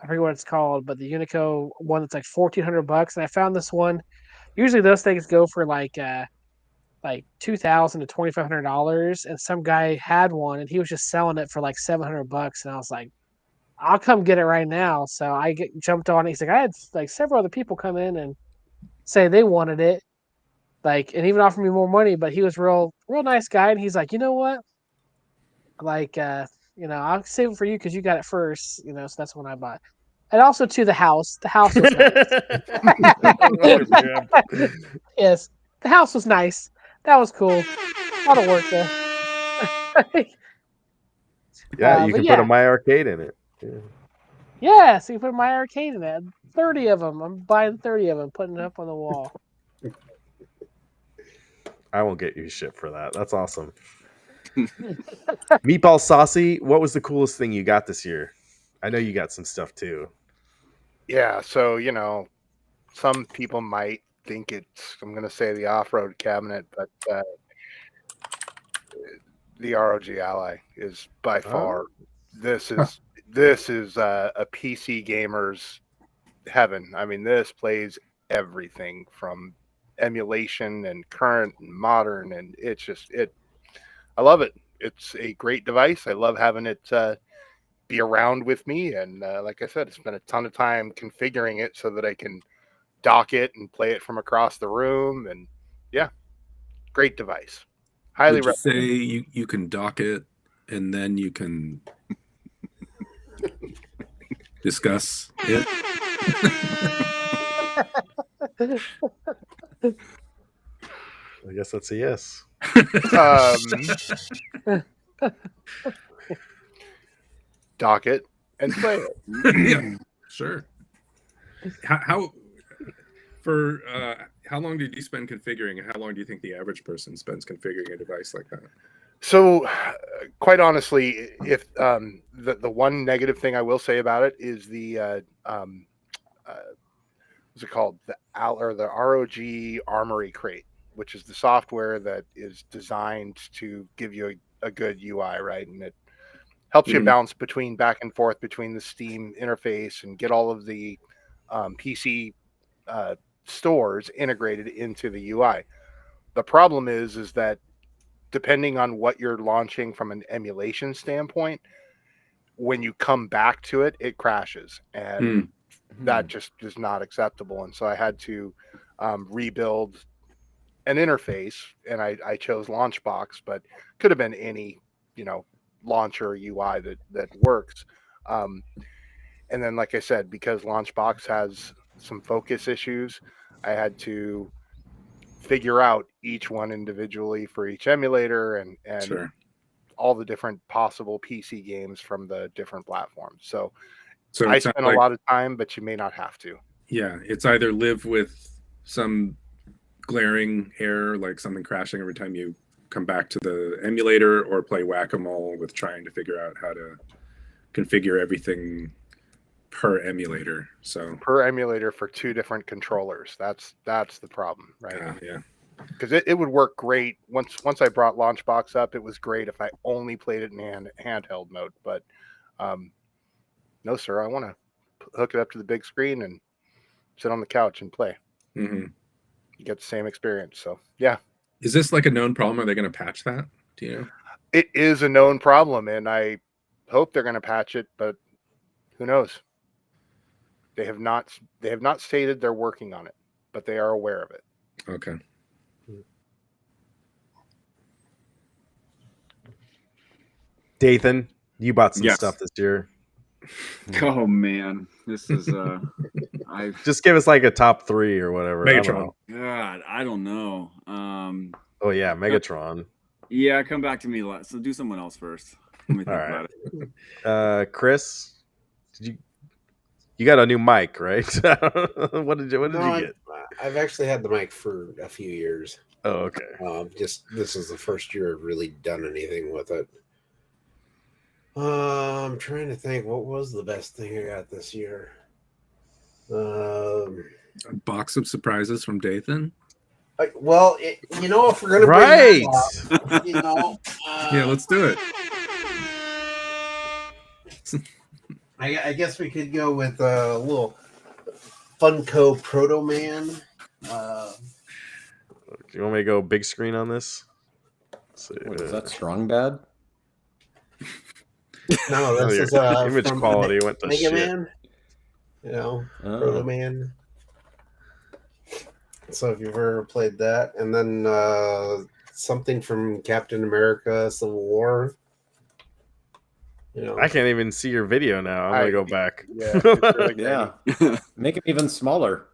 forget what it's called, but the Unico one that's like $1,400, and I found this one. Usually those things go for like $2,000 to $2,500, and some guy had one, and he was just selling it for like $700, and I was like, I'll come get it right now. So I jumped on it. He's like, I had like several other people come in and say they wanted it, and even offer me more money, but he was real nice guy, and he's like, you know what, I'll save it for you because you got it first, so that's when I bought. And also to the house. The house was nice. Yes, the house was nice. That was cool. A lot of work there. Yeah, you but can yeah. put a My Arcade in it. Yeah. Yeah, so you put my arcade in it. 30 of them. I'm buying 30 of them, putting it up on the wall. I won't get you shit for that. That's awesome. Meatball Saucy, what was the coolest thing you got this year? I know you got some stuff too. Yeah, so some people might think it's, I'm going to say the off-road cabinet, but the ROG Ally is by far this is a PC gamer's heaven. I mean, this plays everything from emulation and current and modern, and it's just I love it. It's a great device. I love having it be around with me, and like I said, I spent a ton of time configuring it so that I can dock it and play it from across the room. And yeah, great device. Highly Would you say you can dock it and then you can discuss it? I guess that's a yes. Dock it and play it. Yeah, sure. How long did you spend configuring, and how long do you think the average person spends configuring a device like that? So, quite honestly, if the one negative thing I will say about it is the what's it called, the ROG Armory Crate, which is the software that is designed to give you a good UI, right? And it helps you bounce back and forth between the Steam interface and get all of the PC stores integrated into the UI. The problem is that depending on what you're launching from an emulation standpoint, when you come back to it, it crashes, and that just is not acceptable. And so I had to rebuild an interface, and I chose Launchbox, but could have been any, launcher UI that works. And then, like I said, because Launchbox has some focus issues, I had to figure out each one individually for each emulator and Sure. all the different possible PC games from the different platforms. So So I it sounds spend like, a lot of time, but you may not have to. yeah, it's either live with some glaring error, like something crashing every time you come back to the emulator, or play whack-a-mole with trying to figure out how to configure everything per emulator. So Per emulator for 2 different controllers. That's the problem, right? yeah. Because it would work great once I brought Launchbox up. It was great if I only played it in handheld mode, but no, sir. I want to hook it up to the big screen and sit on the couch and play. Mm-hmm. You get the same experience. So yeah. Is this like a known problem? Are they going to patch that? Do you know? It is a known problem, and I hope they're going to patch it, but who knows? They have not stated they're working on it, but they are aware of it. Okay. Dathan, you bought some Yes. stuff this year. Oh man, this is I Just give us like a top 3 or whatever. I don't Megatron. know. God, I don't know. Oh yeah, Megatron. Yeah, come back to me. So do someone else first. Let me think All right. about it. Chris, you got a new mic, right? What did you get? I've actually had the mic for a few years. Oh, okay. Just this is the first year I've really done anything with it. I'm trying to think what was the best thing I got this year. A box of surprises from Dathan. Well, if we're gonna Right. bring that up, Yeah, let's do it. I guess we could go with a little Funko Proto Man. Do you want me to go big screen on this? What, is that strong bad? No, this is image from quality went to Mega shit. Man. Proto Man. So if you've ever played that, and then something from Captain America: Civil War. I can't even see your video now. I'm gonna go back. Yeah, it's really Yeah. Make it even smaller.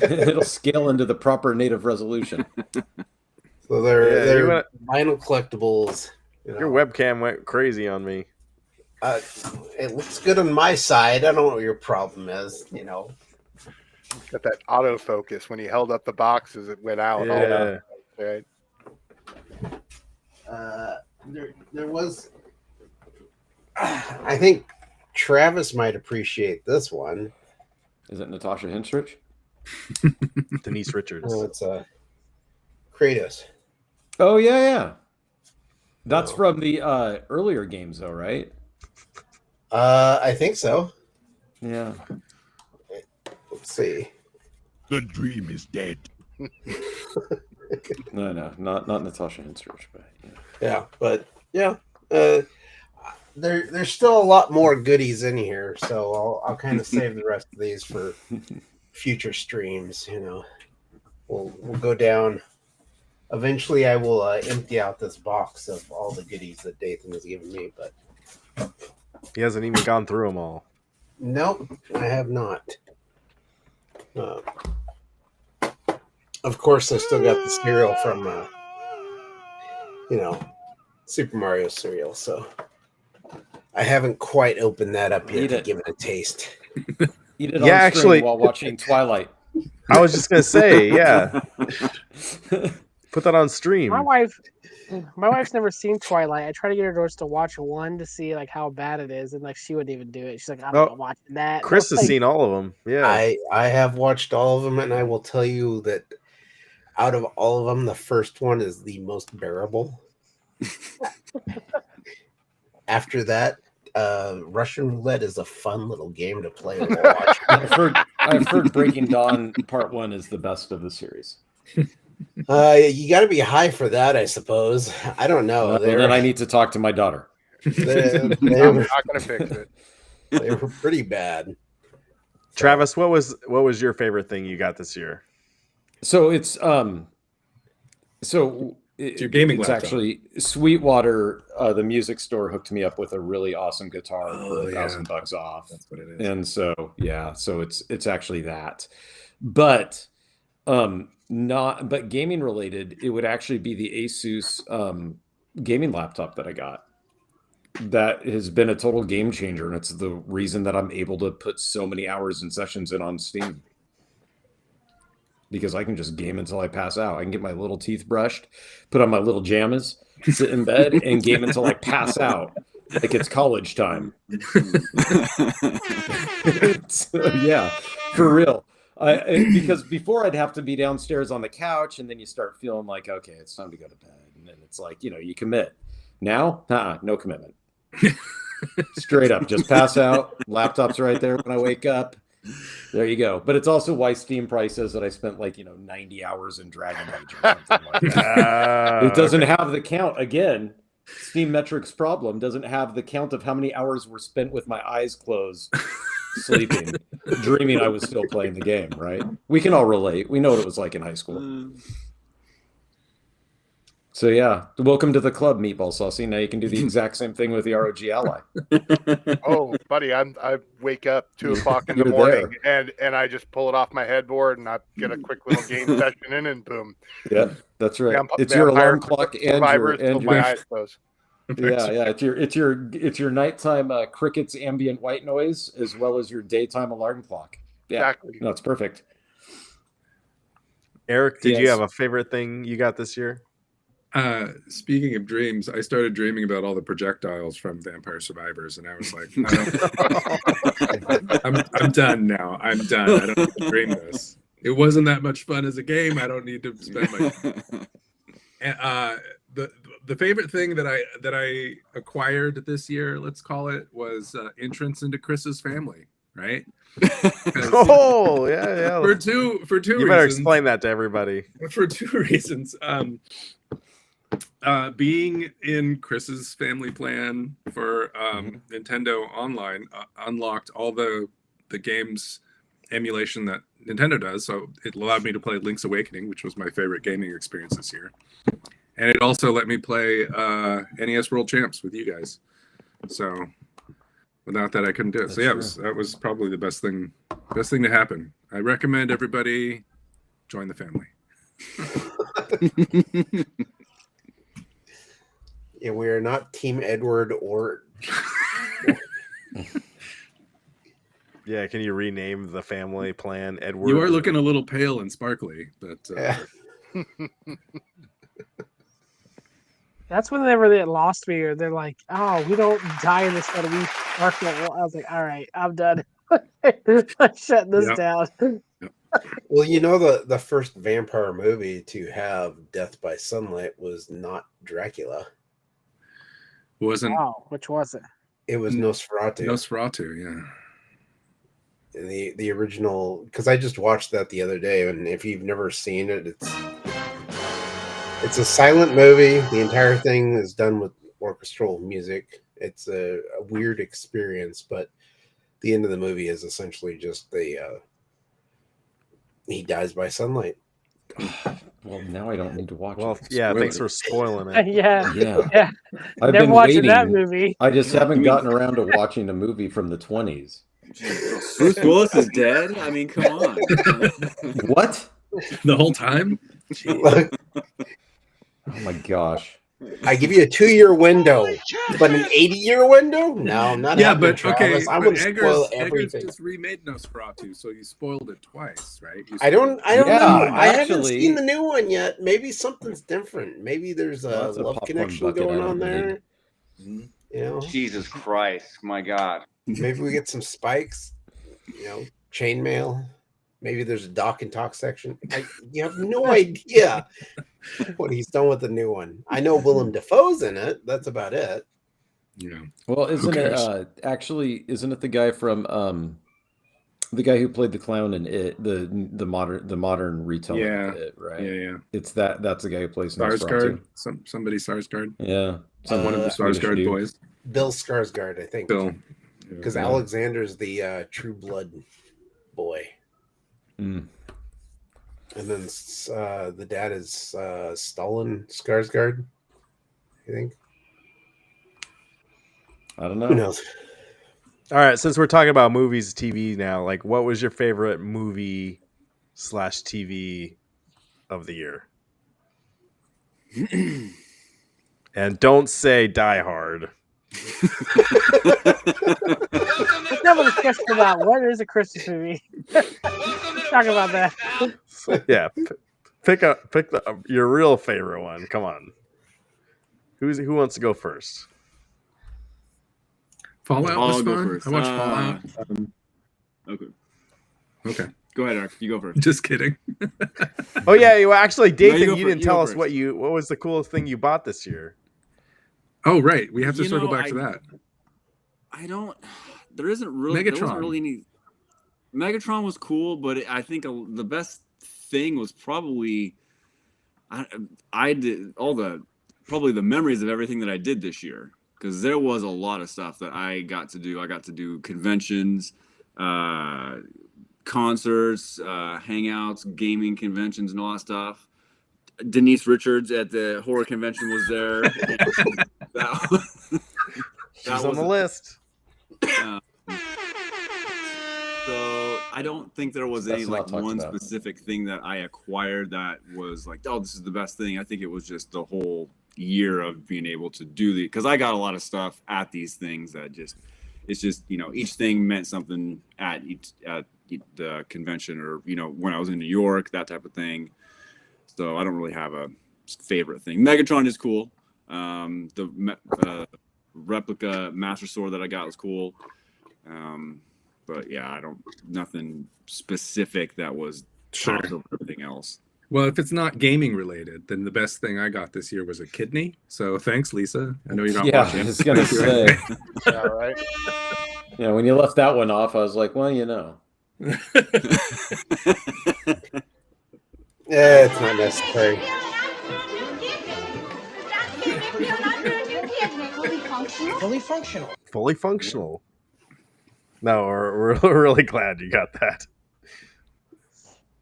It'll scale into the proper native resolution. So they're you went- vinyl collectibles. Your webcam went crazy on me. It looks good on my side. I don't know what your problem is. Got that autofocus when he held up the boxes, it went out. Yeah. Right. There was. I think Travis might appreciate this one. Is it Natasha Henstridge? Denise Richards. Oh, it's Kratos. Oh yeah. That's from the earlier games, though, right? I think so. Yeah. Let's see. The dream is dead. No, not Natasha Henstridge, but There's still a lot more goodies in here, so I'll kind of save the rest of these for future streams. We'll go down. Eventually, I will empty out this box of all the goodies that Dathan has given me, but He hasn't even gone through them all. nope, I have not. Of course, I still got the cereal from, Super Mario cereal, so I haven't quite opened that up yet Eat to it. give it a taste. eat it Yeah, on actually- stream while watching Twilight. I was just gonna say, yeah. Put that on stream. My wife's never seen Twilight. I try to get her to watch one to see like how bad it is, and like she wouldn't even do it. She's like, I'm Oh, not watching that. Chris has Like, seen all of them. Yeah. I have watched all of them, and I will tell you that out of all of them, the first one is the most bearable. After that, Russian roulette is a fun little game to play while watching. I've heard Breaking Dawn Part 1 is the best of the series. You got to be high for that, I suppose. I don't know. Well, then I need to talk to my daughter. They I'm were, not going to fix it. they were pretty bad. Travis, what was your favorite thing you got this year? So it's your gaming It's laptop. actually Sweetwater. The music store hooked me up with a really awesome guitar Oh, for yeah. $1,000 off. That's what it is. And so it's actually that, but gaming related, it would actually be the Asus gaming laptop that I got that has been a total game changer, and it's the reason that I'm able to put so many hours and sessions in on Steam. Because I can just game until I pass out. I can get my little teeth brushed, put on my little jammies, sit in bed, and game until I pass out, like it's college time. So, yeah, for real. Because before I'd have to be downstairs on the couch, and then you start feeling like, okay, it's time to go to bed, and then it's like, you commit. Now, no commitment. Straight up, just pass out. Laptop's right there when I wake up. There you go. But it's also why Steam Price says that I spent 90 hours in Dragon Age or something like that. It doesn't have the count. Again, Steam Metrics problem doesn't have the count of how many hours were spent with my eyes closed, sleeping, dreaming I was still playing the game, right? We can all relate. We know what it was like in high school. So yeah, welcome to the club, Meatball Saucy. Now you can do the exact same thing with the ROG Ally. Oh, buddy, I wake up 2 o'clock in the morning and I just pull it off my headboard and I get a quick little game session in and boom. Yeah, that's right. It's your alarm clock and your my eyes close. Yeah. It's your nighttime crickets ambient white noise as well as your daytime alarm clock. Yeah, exactly. No, it's perfect. Eric, did you have a favorite thing you got this year? Speaking of dreams, I started dreaming about all the projectiles from Vampire Survivors, and I was like, I'm done now. I'm done. I don't need to dream this. It wasn't that much fun as a game. I don't need to spend my. The favorite thing that I acquired this year, let's call it, was entrance into Chris's family. Right? Oh yeah. For two reasons. You better explain that to everybody. For 2 reasons. Being in Chris's family plan for Nintendo Online unlocked all the games emulation that Nintendo does, so it allowed me to play Link's Awakening, which was my favorite gaming experience this year, and it also let me play NES World Champs with you guys. So without that, I couldn't do it. So yeah, that was probably the best thing to happen. I recommend everybody join the family. Yeah, we are not Team Edward or. Yeah, can you rename the family plan Edward? You are looking a little pale and sparkly, but. That's whenever they lost me, or they're like, "Oh, we don't die in this one. We arc that." I was like, "All right, I'm done. I'm shutting this down." Well, the first vampire movie to have death by sunlight was not Dracula. Wasn't. Wow, which was it? It was Nosferatu. Nosferatu, yeah. The original, because I just watched that the other day, and if you've never seen it, it's a silent movie. The entire thing is done with orchestral music. It's a weird experience, but the end of the movie is essentially just he dies by sunlight. Well, now I don't need to watch it. Well, yeah, thanks for spoiling it. Yeah. I've Never been watching waiting. that movie. I just haven't gotten around to watching a movie from the 20s. Bruce Willis is dead? I mean, come on. What? The whole time? Oh my gosh. I give you a 2-year window, but an 80-year window? No, I'm not. Yeah, but Travis. okay. I'm going to spoil everything. Eggers just remade Nosferatu, so you spoiled it twice, right? I don't know. I haven't actually- seen the new one yet. Maybe something's different. Maybe there's a love popcorn connection bucket going I on don't there. need. You know, Jesus Christ, my God. maybe we get some spikes. Chainmail. Maybe there's a dock and talk section. You have no idea what he's done with the new one. I know Willem Dafoe's in it. That's about it. Yeah. Well, isn't it the guy from the guy who played the clown in It, the modern retelling of It, right? Yeah. It's that's the guy who plays Sarsgaard. Somebody Sarsgaard. Yeah. One of the Sarsgaard boys. Bill Skarsgård, I think. Bill. Because Alexander's the True Blood boy. Mm. And then the dad is Stalin Skarsgård, I think. I don't know. Who knows? All right, since we're talking about movies, TV now, like, what was your favorite movie/TV of the year? And don't say Die Hard. Let's have a discussion about what is a Christmas movie. Let's talk about that. Yeah, pick your real favorite one. Come on. Who wants to go first? Fallout was I'll go fun. first. I watched Fallout. Okay. Okay. Go ahead, Eric. You go first. Just kidding. Oh yeah, you actually, Dathan, go you fir- didn't you tell go us first. what was the coolest thing you bought this year. Oh, right. We have to You circle know, back to that. I don't. There isn't really. There wasn't Megatron. really any. Megatron was cool, but I think the best thing was probably I did probably the memories of everything that I did this year, because there was a lot of stuff that I got to do. I got to do conventions, concerts, hangouts, gaming conventions, and all that stuff. Denise Richards at the horror convention was there. She's on the list. So I don't think there was any That's not talked one about. specific thing that I acquired that was like, oh, this is the best thing. I think it was just the whole year of being able to do because I got a lot of stuff at these things that it's just each thing meant something at the convention, or when I was in New York, that type of thing. So I don't really have a favorite thing. Megatron is cool. The replica Master Sword that I got was cool. But yeah, nothing specific that was topped over everything else. Well, if it's not gaming related, then the best thing I got this year was a kidney. So thanks, Lisa. I know you're not Yeah, watching. I was gonna say. Yeah, right. Yeah, when you left that one off, I was like, well, Yeah, it's not necessary. Fully functional. No, we're really glad you got that.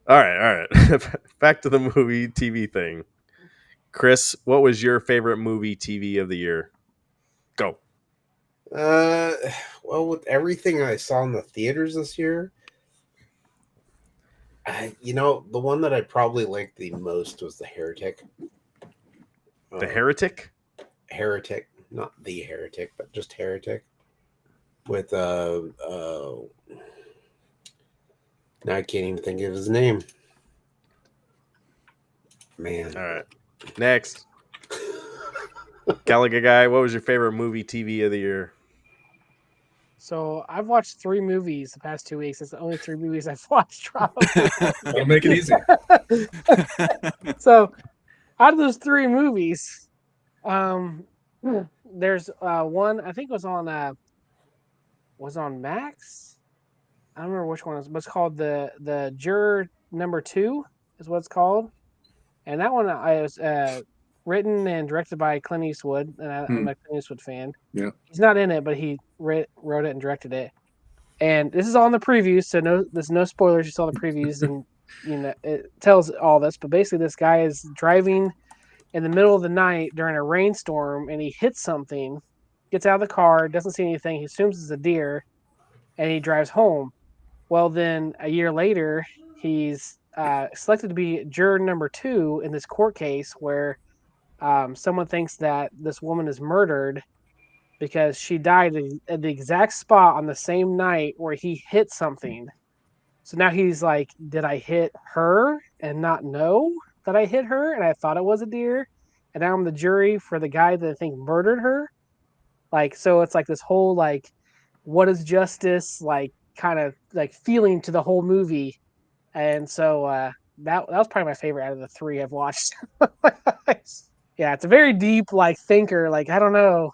All right. Back to the movie TV thing. Chris, what was your favorite movie TV of the year? Go. Well, with everything I saw in the theaters this year, the one that I probably liked the most was The Heretic. The Heretic? Heretic, not The Heretic, but just Heretic. With now I can't even think of his name. Man. All right. Next. Gallagher guy, what was your favorite movie TV of the year? So I've watched 3 movies the past 2 weeks. It's the only 3 movies I've watched. Probably. That'll make it easy. So out of those 3 movies, there's one I think was on Max. I don't remember which one it was, but it's called the Juror Number 2 is what it's called, and that one I was written and directed by Clint Eastwood, and I'm a Clint Eastwood fan. Yeah, he's not in it, but he wrote it and directed it. And this is all in the previews, so there's no spoilers. You saw the previews, and it tells all this. But basically, this guy is driving in the middle of the night during a rainstorm, and he hits something, gets out of the car, doesn't see anything. He assumes it's a deer, and he drives home. Well, then a year later, he's selected to be juror number 2 in this court case where someone thinks that this woman is murdered because she died at the exact spot on the same night where he hit something. So now he's like, did I hit her and not know that I hit her and I thought it was a deer? And now I'm the jury for the guy that I think murdered her. So it's like this whole what is justice, kind of feeling to the whole movie. And so that was probably my favorite out of the 3 I've watched. Yeah, it's a very deep thinker. I don't know.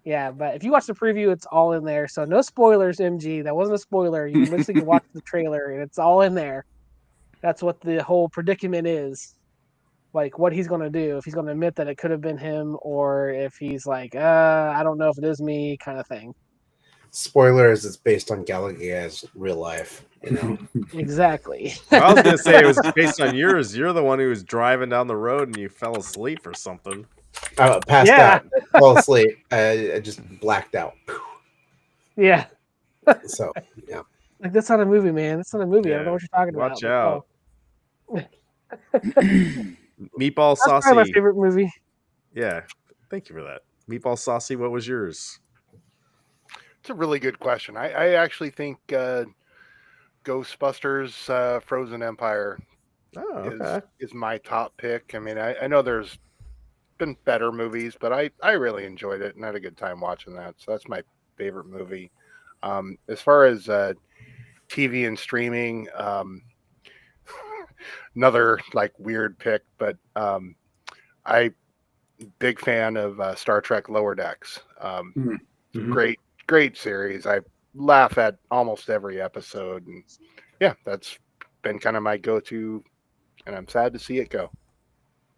Yeah, but if you watch the preview, it's all in there. So no spoilers, MG. That wasn't a spoiler. You can literally watch the trailer, and it's all in there. That's what the whole predicament is. What he's going to do. If he's going to admit that it could have been him, or if he's I don't know if it is me, kind of thing. Spoilers, it's based on Gallagher's real life. Exactly. I was going to say it was based on yours. You're the one who was driving down the road and you fell asleep or something. Passed out, fell asleep. I just blacked out. Yeah. So, yeah. That's not a movie, man. That's not a movie. Yeah. I don't know what you're talking about. Watch out. Meatball That's Saucy. probably my favorite movie. Yeah. Thank you for that. Meatball Saucy, what was yours? It's a really good question. I actually think Ghostbusters Frozen Empire Oh, okay. is my top pick. I mean, I know there's been better movies, but I really enjoyed it and had a good time watching that. So that's my favorite movie. As far as TV and streaming, another like weird pick, but I big fan of Star Trek Lower Decks. Mhm. Great series. I laugh at almost every episode, and yeah, that's been kind of my go-to. And I'm sad to see it go.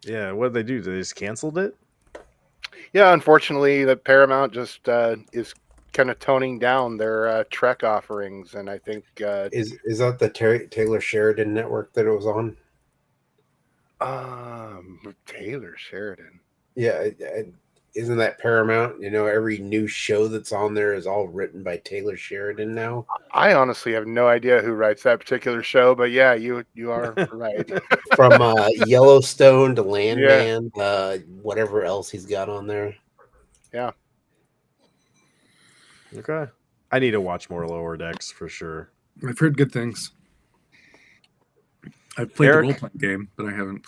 Yeah, what did they do? They just canceled it? Yeah, unfortunately, the Paramount just is kind of toning down their Trek offerings, and I think Is that the Taylor Sheridan network that it was on? Taylor Sheridan. Yeah, isn't that Paramount? You know, every new show that's on there is all written by Taylor Sheridan now. I honestly have no idea who writes that particular show, but yeah, you are right. From Yellowstone to Landman, whatever else he's got on there. Yeah. Okay. I need to watch more Lower Decks for sure. I've heard good things. I've played Eric? the role-playing game, but I haven't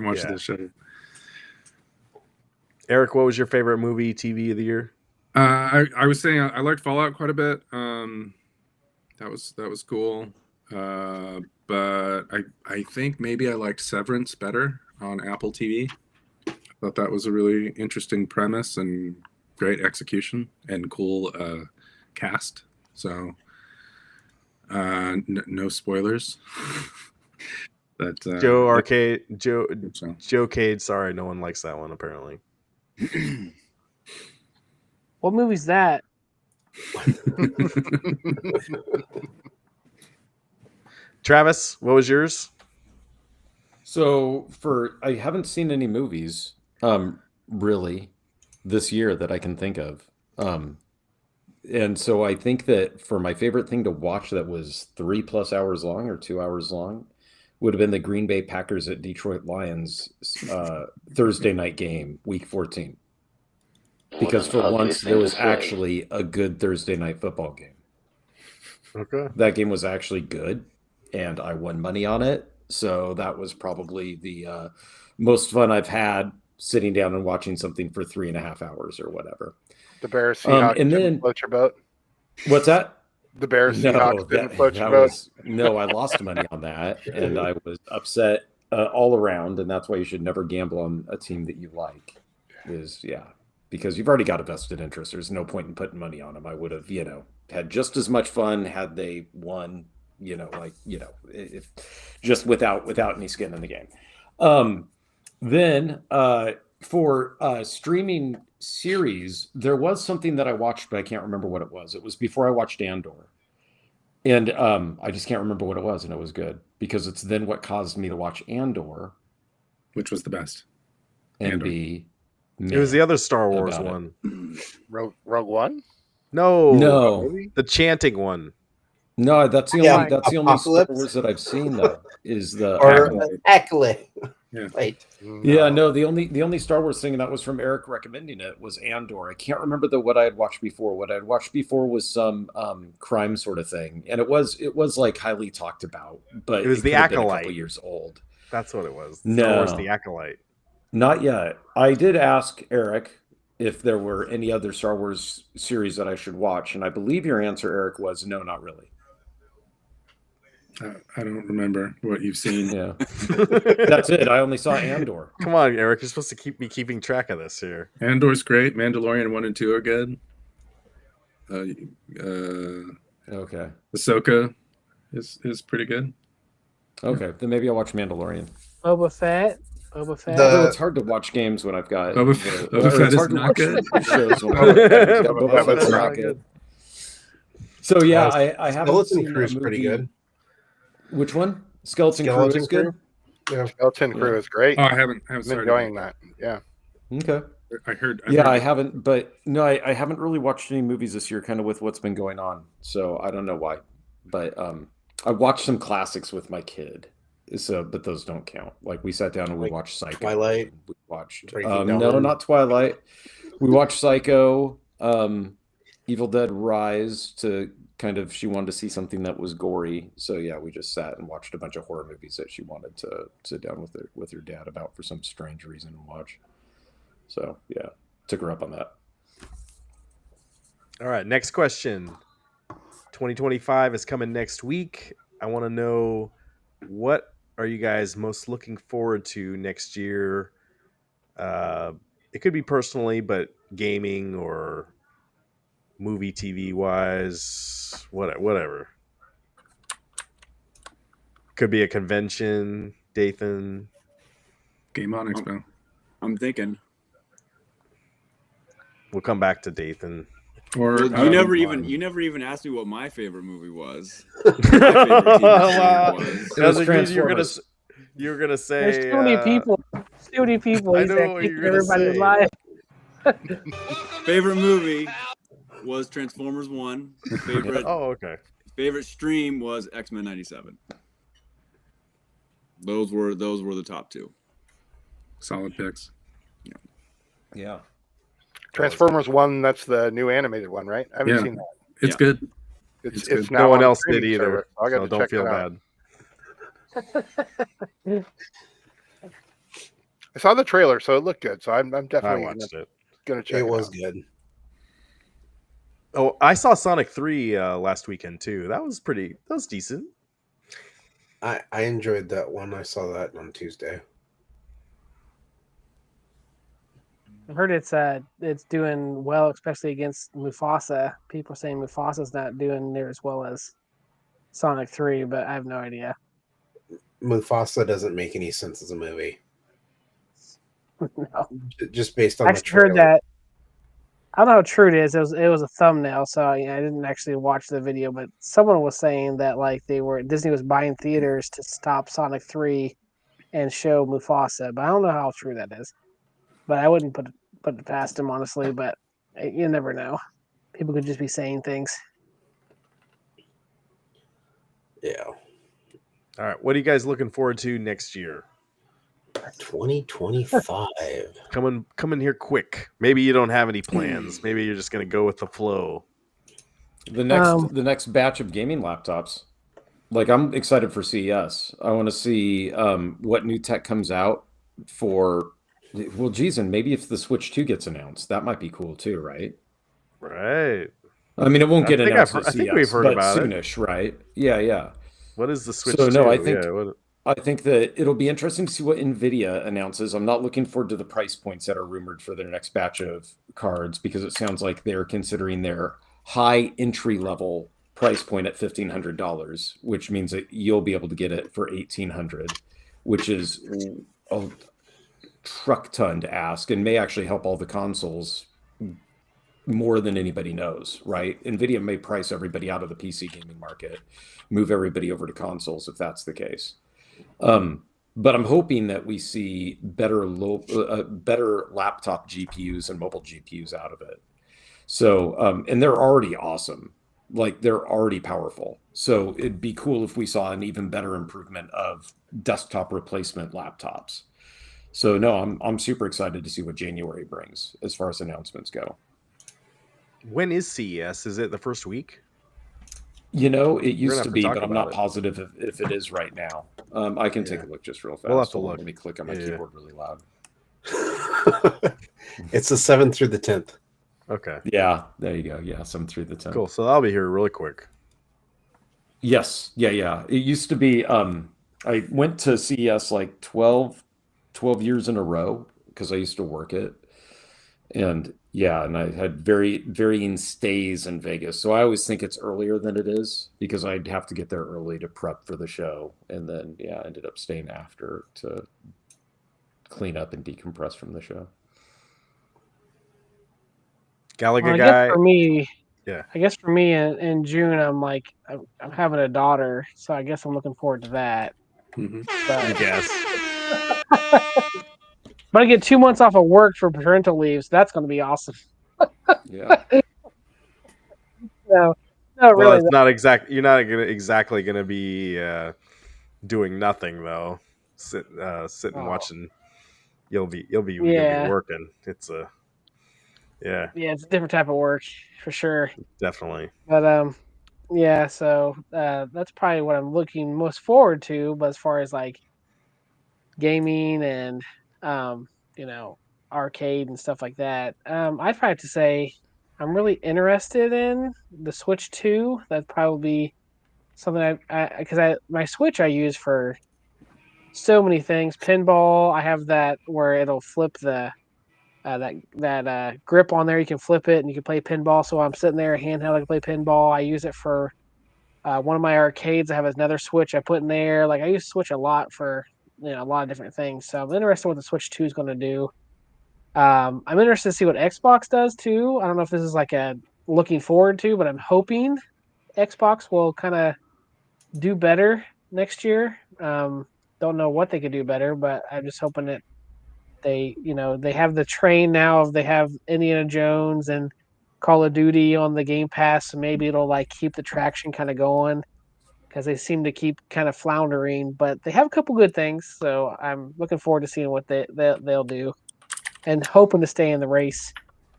watched this show. Eric, what was your favorite movie, TV of the year? I was saying I liked Fallout quite a bit. That was cool. But I think maybe I liked Severance better on Apple TV. I thought that was a really interesting premise and great execution and cool cast. So no spoilers. But Joe Cade. Sorry, no one likes that one apparently. What movie's that? Travis, what was yours? So I haven't seen any movies really this year that I can think of. And so I think that for my favorite thing to watch that was 3+ hours long or 2 hours long would have been the Green Bay Packers at Detroit Lions Thursday night game, week 14. Because for once there was actually a good Thursday night football game. Okay. That game was actually good, and I won money on it. So that was probably the most fun I've had sitting down and watching something for 3.5 hours or whatever. The Bears Seahawks and then didn't float your boat. What's that? The Bears Seahawks didn't float your boat. No, I lost money on that, and I was upset all around. And that's why you should never gamble on a team that you like. Because you've already got a vested interest. There's no point in putting money on them. I would have, had just as much fun had they won. If just without any skin in the game. Then for streaming series, there was something that I watched, but I can't remember what it was. It was before I watched Andor, and I just can't remember what it was, and it was good because it's then what caused me to watch Andor, which was the best. And it was the other Star Wars one. Rogue One? No, the chanting one. No, that's the only that's the only Star Wars that I've seen though. Is the Acolyte. Yeah. Right. Yeah, no, the only Star Wars thing that was from Eric recommending it was Andor. I can't remember what I had watched before. What I had watched before was some crime sort of thing, and it was like highly talked about, but it was the Acolyte. A couple years old. That's what it was. No, Star Wars, the Acolyte. Not yet. I did ask Eric if there were any other Star Wars series that I should watch, and I believe your answer, Eric, was no, not really. I don't remember what you've seen. Yeah, that's it. I only saw Andor. Come on, Eric. You're supposed to be keeping track of this here. Andor's great. Mandalorian 1 and 2 are good. Okay. Ahsoka is pretty good. Okay, then maybe I'll watch Mandalorian. Boba Fett. It's hard to watch games when I've got. Boba Fett is not good. Shows when Boba Fett's not good. So yeah, I haven't seen Crew's pretty good. Which one? Skeleton Crew is good. Yeah. Skeleton Crew is great. Oh, I haven't I'm started enjoying that. Yeah. Okay. I heard. I haven't, but no, I haven't really watched any movies this year, kind of with what's been going on. So I don't know why, but I watched some classics with my kid. So, but those don't count. Like we sat down and we Like watched Psycho. Twilight? We watched Breaking no, Dawn? not Twilight. We watched Psycho, Evil Dead Rise to kind of she wanted to see something that was gory. So yeah, we just sat and watched a bunch of horror movies that she wanted to sit down with her dad about for some strange reason and watch. So yeah, took her up on that. All right, next question. 2025 is coming next week. I want to know, what are you guys most looking forward to next year? It could be personally, but gaming or movie, TV wise, whatever. Could be a convention, Dathan. Game On Expo. I'm thinking. We'll come back to Dathan. Or Well, you never even asked me what my favorite movie was. My favorite TV series was. I was like, you were gonna say. There's too many people. Too many people. I He's know like, what keep you're gonna everybody say. alive. Favorite movie was Transformers 1. Favorite Oh, okay. favorite stream was X-Men 97. Those were the top two. solid picks. Yeah. Transformers 1, that's the new animated one, right? I haven't Yeah. seen that. It's Yeah. good. It's good. now No one on else streaming did either, service, so I got so to don't check feel that out. bad. I saw the trailer, so it looked good. So I'm I definitely watched it. gonna check. It was out. good. Oh, I saw Sonic 3 last weekend too. That was decent. I enjoyed that one. I saw that on Tuesday. I've heard it's doing well, especially against Mufasa. People are saying Mufasa's not doing near as well as Sonic 3, but I have no idea. Mufasa doesn't make any sense as a movie. No. Just based on I the actually heard trailer. that. I don't know how true it is. It was a thumbnail, so I didn't actually watch the video. But someone was saying that like Disney was buying theaters to stop Sonic 3 and show Mufasa, but I don't know how true that is. But I wouldn't put it past him, honestly. But you never know. People could just be saying things. Yeah. All right, what are you guys looking forward to next year? 2025. Come in here quick. Maybe you don't have any plans. Maybe you're just gonna go with the flow. The next batch of gaming laptops. Like I'm excited for CES. I want to see what new tech comes out for. Well, geez, and maybe if the Switch 2 gets announced, that might be cool too, right? Right. I mean, it won't get announced at I CES, think we've heard but about it. soonish, right? Yeah. What is the Switch? So no, 2? I think Yeah, I think that it'll be interesting to see what Nvidia announces. I'm not looking forward to the price points that are rumored for their next batch of cards because it sounds like they're considering their high entry level price point at $1,500, which means that you'll be able to get it for $1,800, which is a truck ton to ask and may actually help all the consoles more than anybody knows, right? Nvidia may price everybody out of the PC gaming market, move everybody over to consoles if that's the case. But I'm hoping that we see better laptop GPUs and mobile GPUs out of it. So, and they're already awesome. Like they're already powerful. So it'd be cool if we saw an even better improvement of desktop replacement laptops. So no, I'm super excited to see what January brings as far as announcements go. When is CES? Is it the first week? You know, it used to be, talk but I'm about not it. positive if it is right now. I can take a look just real fast. We'll have to Hold on, look. Let me click on my Yeah. keyboard really loud. It's the 7th through the 10th. Okay. Yeah, there you go. Yeah, 7 through the 10. Cool. So I'll be here really quick. Yes. Yeah. It used to be, I went to CES like 12 years in a row because I used to work it. And yeah, and I had varying stays in Vegas. So I always think it's earlier than it is because I'd have to get there early to prep for the show. And then, yeah, I ended up staying after to clean up and decompress from the show. Gallagher I guy. guess for me, Yeah. I guess for me in June, I'm having a daughter, so I guess I'm looking forward to that. I guess. But I get 2 months off of work for parental leave, so that's going to be awesome. Yeah. No, Well, really. it's not exact. You're not exactly gonna be doing nothing though. Sitting Oh. watching. You'll be Yeah. working. It's a yeah, it's a different type of work for sure. definitely. But yeah, so that's probably what I'm looking most forward to. But as far as like gaming and um, you know, arcade and stuff like that, I'd probably have to say I'm really interested in the Switch 2. That'd probably be something because my Switch I use for so many things. Pinball, I have that where it'll flip the that grip on there. You can flip it and you can play pinball. So I'm sitting there handheld, I can play pinball. I use it for one of my arcades. I have another Switch I put in there. Like I use Switch a lot for a lot of different things. So I'm interested in what the Switch 2 is going to do. I'm interested to see what Xbox does too. I don't know if this is like a looking forward to, but I'm hoping Xbox will kind of do better next year. Don't know what they could do better, but I'm just hoping that they have the train now of they have Indiana Jones and Call of Duty on the Game Pass, so maybe it'll like keep the traction kind of going because they seem to keep kind of floundering, but they have a couple good things, so I'm looking forward to seeing what they'll do and hoping to stay in the race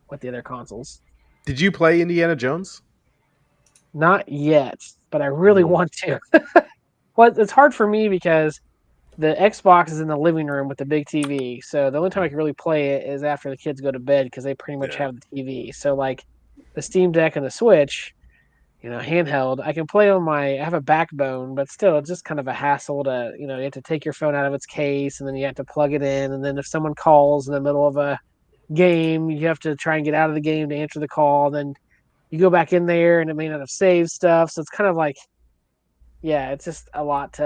with the other consoles. Did you play Indiana Jones? Not yet, but I really want to. Well, it's hard for me because the Xbox is in the living room with the big TV. So the only time I can really play it is after the kids go to bed because they pretty much have the TV. So like the Steam Deck and the Switch, handheld, I can play on I have a backbone, but still it's just kind of a hassle to, you have to take your phone out of its case and then you have to plug it in. And then if someone calls in the middle of a game, you have to try and get out of the game to answer the call. Then you go back in there and it may not have saved stuff. So it's kind of like, yeah, it's just a lot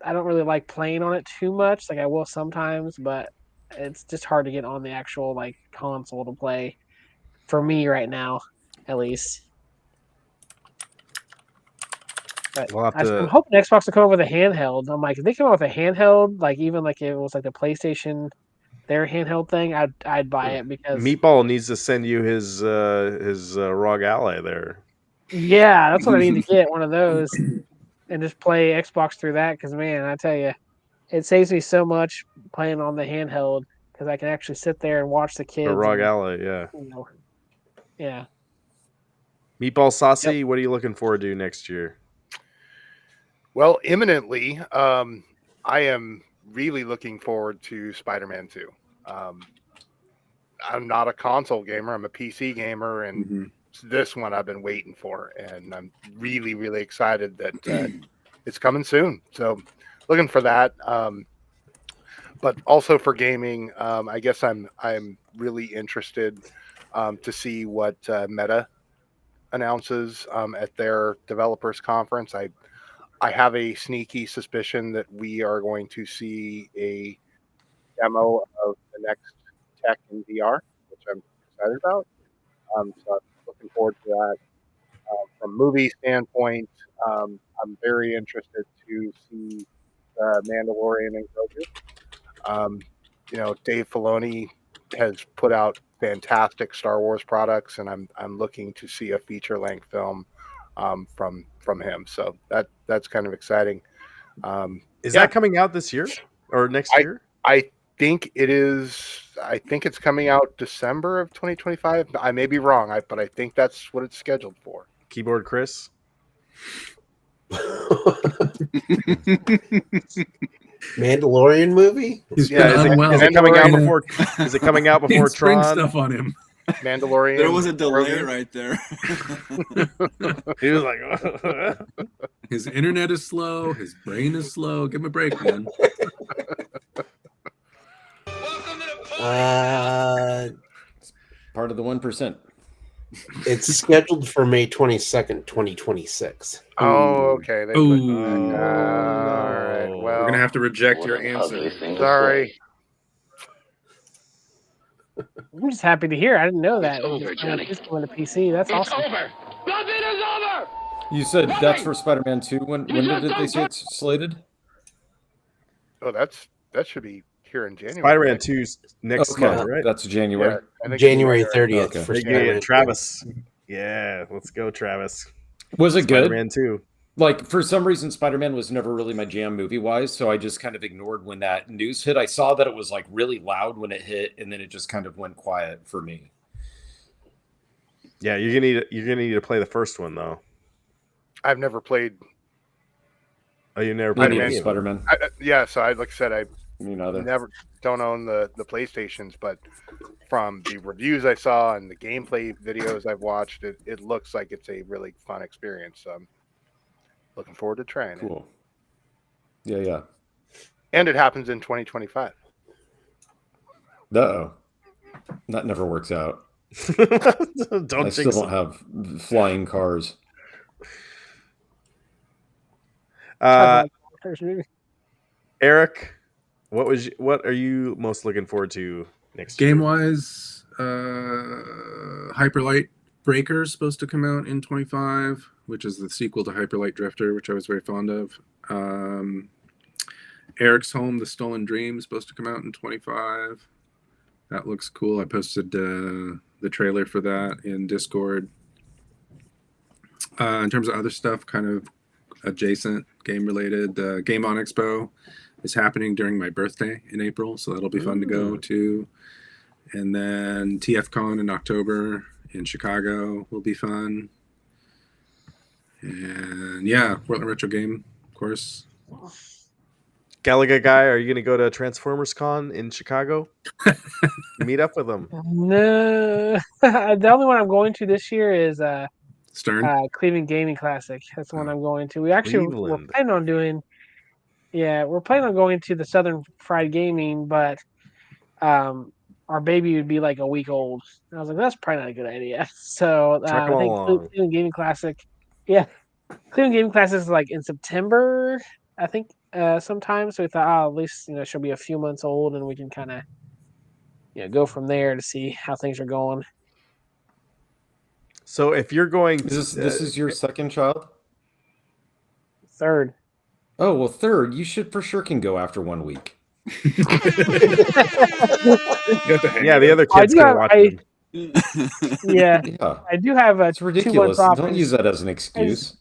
I don't really like playing on it too much. Like I will sometimes, but it's just hard to get on the actual like console to play for me right now, at least. But I'm hoping Xbox will come up with a handheld. I'm like, if they come up with a handheld, like even like if it was like the PlayStation, their handheld thing, I'd buy it because Meatball needs to send you his ROG Ally there. Yeah, that's what I need to get, one of those, and just play Xbox through that. Because man, I tell you, it saves me so much playing on the handheld because I can actually sit there and watch the kids. The ROG Ally, yeah. Yeah. Meatball Saucy, What are you looking forward to next year? Well, imminently, I am really looking forward to Spider-Man 2. I'm not a console gamer. I'm a PC gamer, and this one I've been waiting for, and I'm really, really excited that it's coming soon. So looking for that. But also for gaming, I guess I'm really interested to see what Meta announces at their developers conference. I have a sneaky suspicion that we are going to see a demo of the next tech in VR, which I'm excited about. So I'm looking forward to that. From a movie standpoint, I'm very interested to see Mandalorian and Grogu. Dave Filoni has put out fantastic Star Wars products, and I'm looking to see a feature length film from him. So that's kind of exciting. Is that coming out this year or next year? I think it is. I think it's coming out December of 2025. I may be wrong, but I think that's what it's scheduled for. Keyboard Chris. Mandalorian movie? Is it coming out before? Is it coming out before Tron? Stuff on him. Mandalorian. There was a delay right there. He was like, his internet is slow. His brain is slow. Give him a break, man. Part of the 1%. It's scheduled for May 22nd, 2026. Oh, okay. All right. Well, we're gonna have to reject your answer. Sorry. I'm just happy to hear. I didn't know that. It's going to PC. That's awesome. Over. Nothing is over. You said that's for Spider-Man 2. When did they say it's slated? Oh, that should be here in January. Spider-Man 2's next month, right? That's January. Yeah, January 30th. Okay. For Spider-Man. Travis. Yeah, let's go, Travis. Was it good? Spider-Man 2. Like, for some reason, Spider-Man was never really my jam movie-wise, so I just kind of ignored when that news hit. I saw that it was, like, really loud when it hit, and then it just kind of went quiet for me. Yeah, you're gonna need to play the first one though. I've never played. Oh, you never Me played neither, any of them? Spider-Man. Yeah, so like I said, I Me neither. never don't own the PlayStations, but from the reviews I saw and the gameplay videos I've watched, it looks like it's a really fun experience. So I'm looking forward to trying it. Cool. Yeah. And it happens in 2025. Uh-oh. That never works out. Don't I still jinx don't it. have flying cars. Eric, what are you most looking forward to next Game year? wise, Hyperlight Breaker is supposed to come out in 25, which is the sequel to Hyperlight Drifter, which I was very fond of. Eric's Home, The Stolen Dream is supposed to come out in 25. That looks cool. I posted the trailer for that in Discord. In terms of other stuff, kind of adjacent game related, Game On Expo is happening during my birthday in April, so that'll be fun to go to. And then TFCon in October in Chicago will be fun. And yeah, Portland Retro Game, of course. Galaga guy, are you going to go to Transformers Con in Chicago? Meet up with them. No, the only one I'm going to this year is Stern. Cleveland Gaming Classic. That's the one I'm going to. We're planning on doing. Yeah, we're planning on going to the Southern Fried Gaming, but our baby would be like a week old. And I was like, that's probably not a good idea. So Truck 'em I think along. Cleveland Gaming Classic. Yeah, Cleveland Gaming Classic is like in September, I think, sometime. So we thought, at least she'll be a few months old, and we can kind of go from there to see how things are going. So if you're going, This is your second child? Third. Oh, well, third. You should for sure can go after 1 week. Yeah, the other kids can watch them. Yeah, I do have It's 2 months ridiculous. off. Don't use that as an excuse.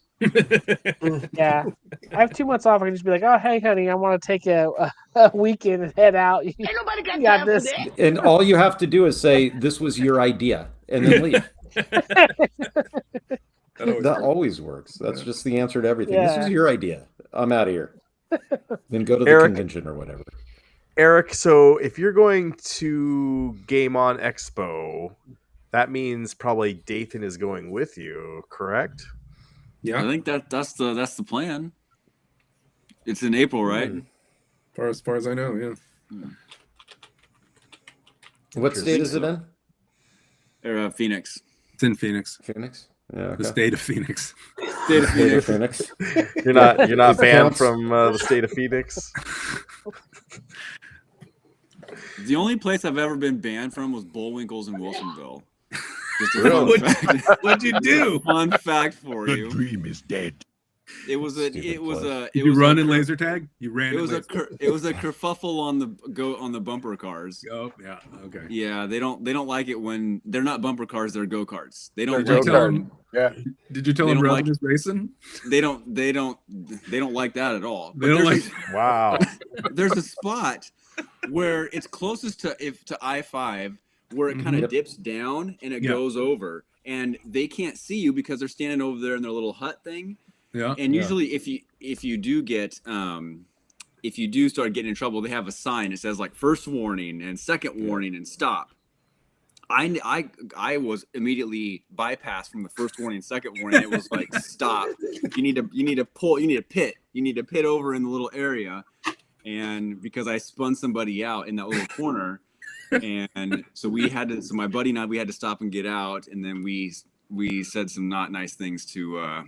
Yeah, I have 2 months off. I can just be like, oh, hey, honey, I want to take a weekend and head out. Ain't nobody got this. And all you have to do is say, this was your idea, and then leave. That always works. That's just the answer to everything. This was your idea. I'm out of here. Then go to the convention or whatever. Eric, so if you're going to Game On Expo, that means probably Dathan is going with you, correct? Yeah, I think that's the plan. It's in April, right? As far as I know, yeah. What state is it in? Phoenix. It's in Phoenix. Phoenix. Yeah, okay. The state of Phoenix. State of Phoenix. You're not banned from the state of Phoenix. The only place I've ever been banned from was Bullwinkle's in Wilsonville. Just a Really? fun fact. What'd you do? Fun fact for you. The dream is dead. It was a. Stupid It was place. a. Did you run in laser tag? You ran. It was in a. laser It was a kerfuffle on the bumper cars. Oh yeah. Okay. Yeah, they don't like it when they're not bumper cars. They're go karts. They don't They're like go-karts. Yeah. Did you tell They them don't Rowan like- is racing? They don't like that at all. They don't like. Wow. There's a spot where it's closest to I-5 where it kind of dips down and it goes over, and they can't see you because they're standing over there in their little hut thing. Yeah. And usually if you do start getting in trouble, they have a sign that says like first warning and second warning and stop. I was immediately bypassed from the first warning, second warning. It was like stop. You need to pit over in the little area, and because I spun somebody out in that little corner, and so my buddy and I, we had to stop and get out, and then we said some not nice things to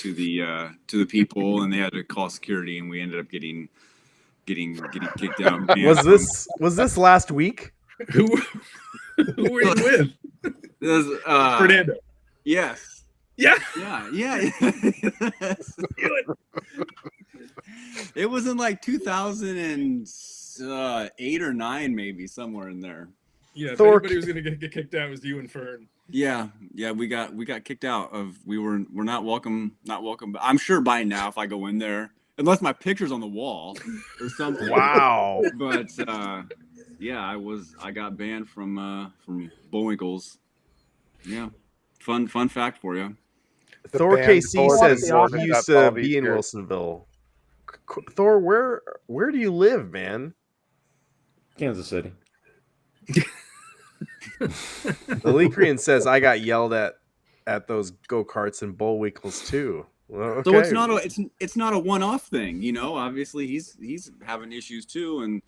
the people, and they had to call security, and we ended up getting kicked out. Was this last week? Who were you with? This, Fernando. Yes. Yeah. Yeah. It was in like 2008 or 9, maybe somewhere in there. Yeah, if Thor- anybody was gonna get kicked out, it was you and Fern. Yeah, we got kicked out of. We're not welcome. But I'm sure by now, if I go in there, unless my picture's on the wall or something. Wow. But yeah, I got banned from Bullwinkles. Yeah, fun fact for you. Thor band KC board says the office he used up all to these be in years. Wilsonville. Thor, where do you live, man? Kansas City. The Leakrian says I got yelled at those go-karts and Bullwinkles too. Well, okay. So it's not a one-off thing, you know. Obviously, he's having issues too, and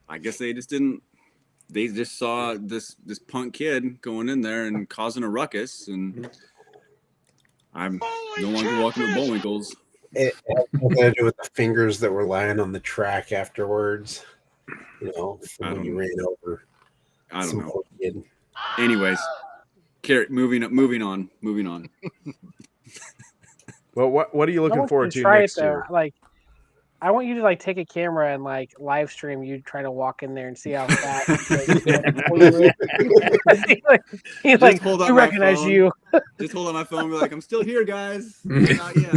I guess they just saw this punk kid going in there and causing a ruckus, and I'm no longer welcome to Bullwinkles. It had something to do with the fingers that were lying on the track afterwards. You know, from when you ran over. I don't some know. poor kid. Anyways, moving on. Well, what are you I looking want you forward to to try next it though. year? Like, I want you to like take a camera and like live stream you trying to walk in there and see how fast he Just like hold up he my recognize phone. you. Just hold on my phone and be like, I'm still here, guys. Not yet.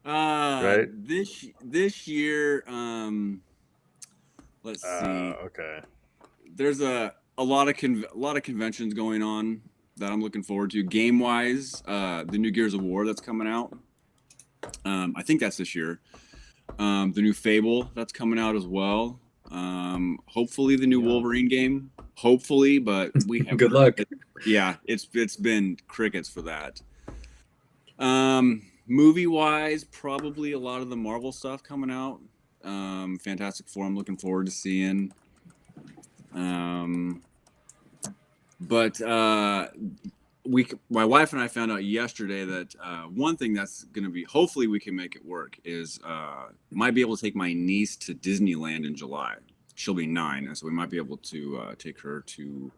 Right? This year, let's see. Okay. There's a lot of conventions going on that I'm looking forward to. Game wise, the new Gears of War that's coming out. I think that's this year. The new Fable that's coming out as well. Hopefully the new Wolverine game. Hopefully, but we have Good luck. Yeah, it's been crickets for that. Movie wise, probably a lot of the Marvel stuff coming out. Fantastic Four, I'm looking forward to seeing. But my wife and I found out yesterday that one thing that's going to be, hopefully we can make it work, is might be able to take my niece to Disneyland in July. She'll be 9, and so we might be able to take her to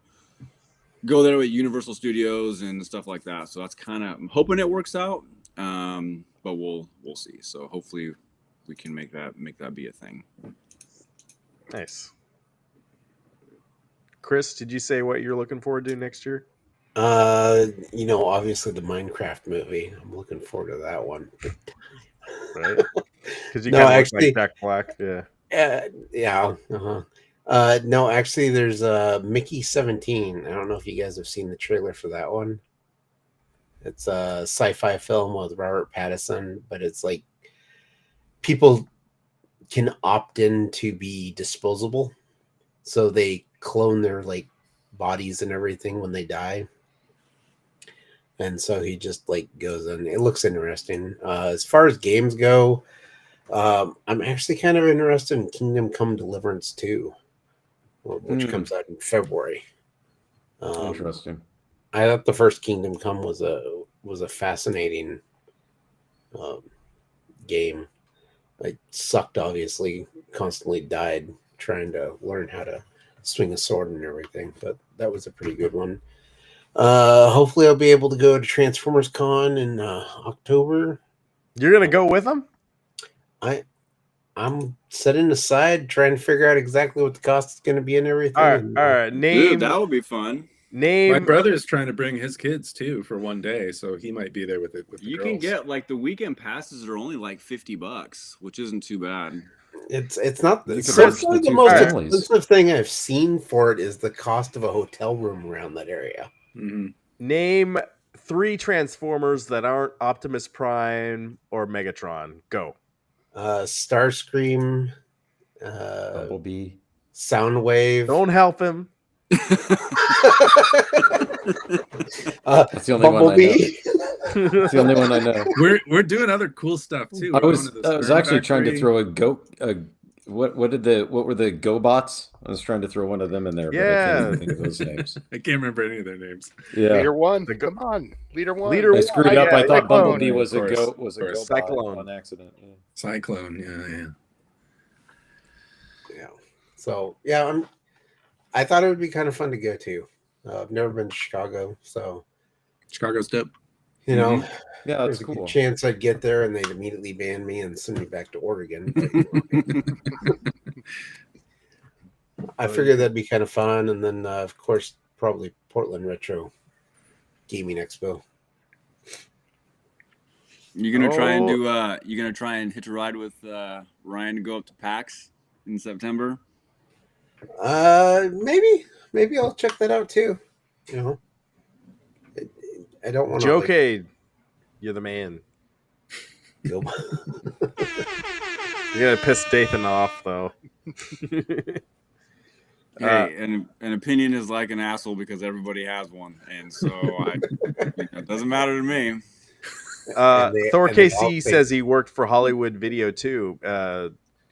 go there with Universal Studios and stuff like that. So that's kind of, I'm hoping it works out, but we'll see. So hopefully we can make that be a thing. Nice. Chris, did you say what you're looking forward to next year? You know, obviously the Minecraft movie. I'm looking forward to that one. Right? Because you No, kind of actually- look like Jack Black. Yeah. Yeah. No, actually, there's Mickey 17. I don't know if you guys have seen the trailer for that one. It's a sci-fi film with Robert Pattinson, but it's like people can opt in to be disposable, so they clone their like bodies and everything when they die. And so he just like goes in. It looks interesting. As far as games go, I'm actually kind of interested in Kingdom Come Deliverance 2, which comes out in February. Interesting. I thought the first Kingdom Come was a fascinating game. I sucked, obviously, constantly died trying to learn how to swing a sword and everything, but that was a pretty good one. Hopefully I'll be able to go to Transformers Con in October. You're going to go with them? I'm setting aside trying to figure out exactly what the cost is going to be and everything. All right. Dude, that would be fun. My brother's trying to bring his kids too for one day, so he might be there with it. You can get like the weekend passes are only like $50, which isn't too bad. It's not You could certainly host the the most two families. expensive thing I've seen for it is the cost of a hotel room around that area. Mm-hmm. Name 3 Transformers that aren't Optimus Prime or Megatron. Go. Starscream, Bumblebee. Soundwave. Don't help him. That's the only one I know. Bumblebee. That's the only one I know. We're doing other cool stuff too. I We're was going to the I was Stern actually trying to Factory. throw what were the GoBots? I was trying to throw one of them in there, but I Yeah. can't even think of those names. I can't remember any of their names. Yeah. Leader 1. Come on. Leader 1. Leader I screwed up. Yeah, I thought Cyclone. Bumblebee Yeah, was of course, was a of course. GoBot Cyclone. on accident. Yeah. Cyclone, yeah. Yeah. So yeah, I thought it would be kind of fun to go to. I've never been to Chicago, so Chicago's dope. you know, Yeah, there's that's a cool. good chance I'd get there and they'd immediately ban me and send me back to Oregon. I figured that'd be kind of fun, and then of course probably Portland Retro Gaming Expo. You're gonna try and do. You're gonna try and hitch a ride with Ryan to go up to PAX in September. Maybe I'll check that out too. You know, I don't want to. Jokade, you're the man. You're gonna piss Dathan off though. Hey, an opinion is like an asshole because everybody has one, and so it doesn't matter to me. Thor KC says he worked for Hollywood Video too.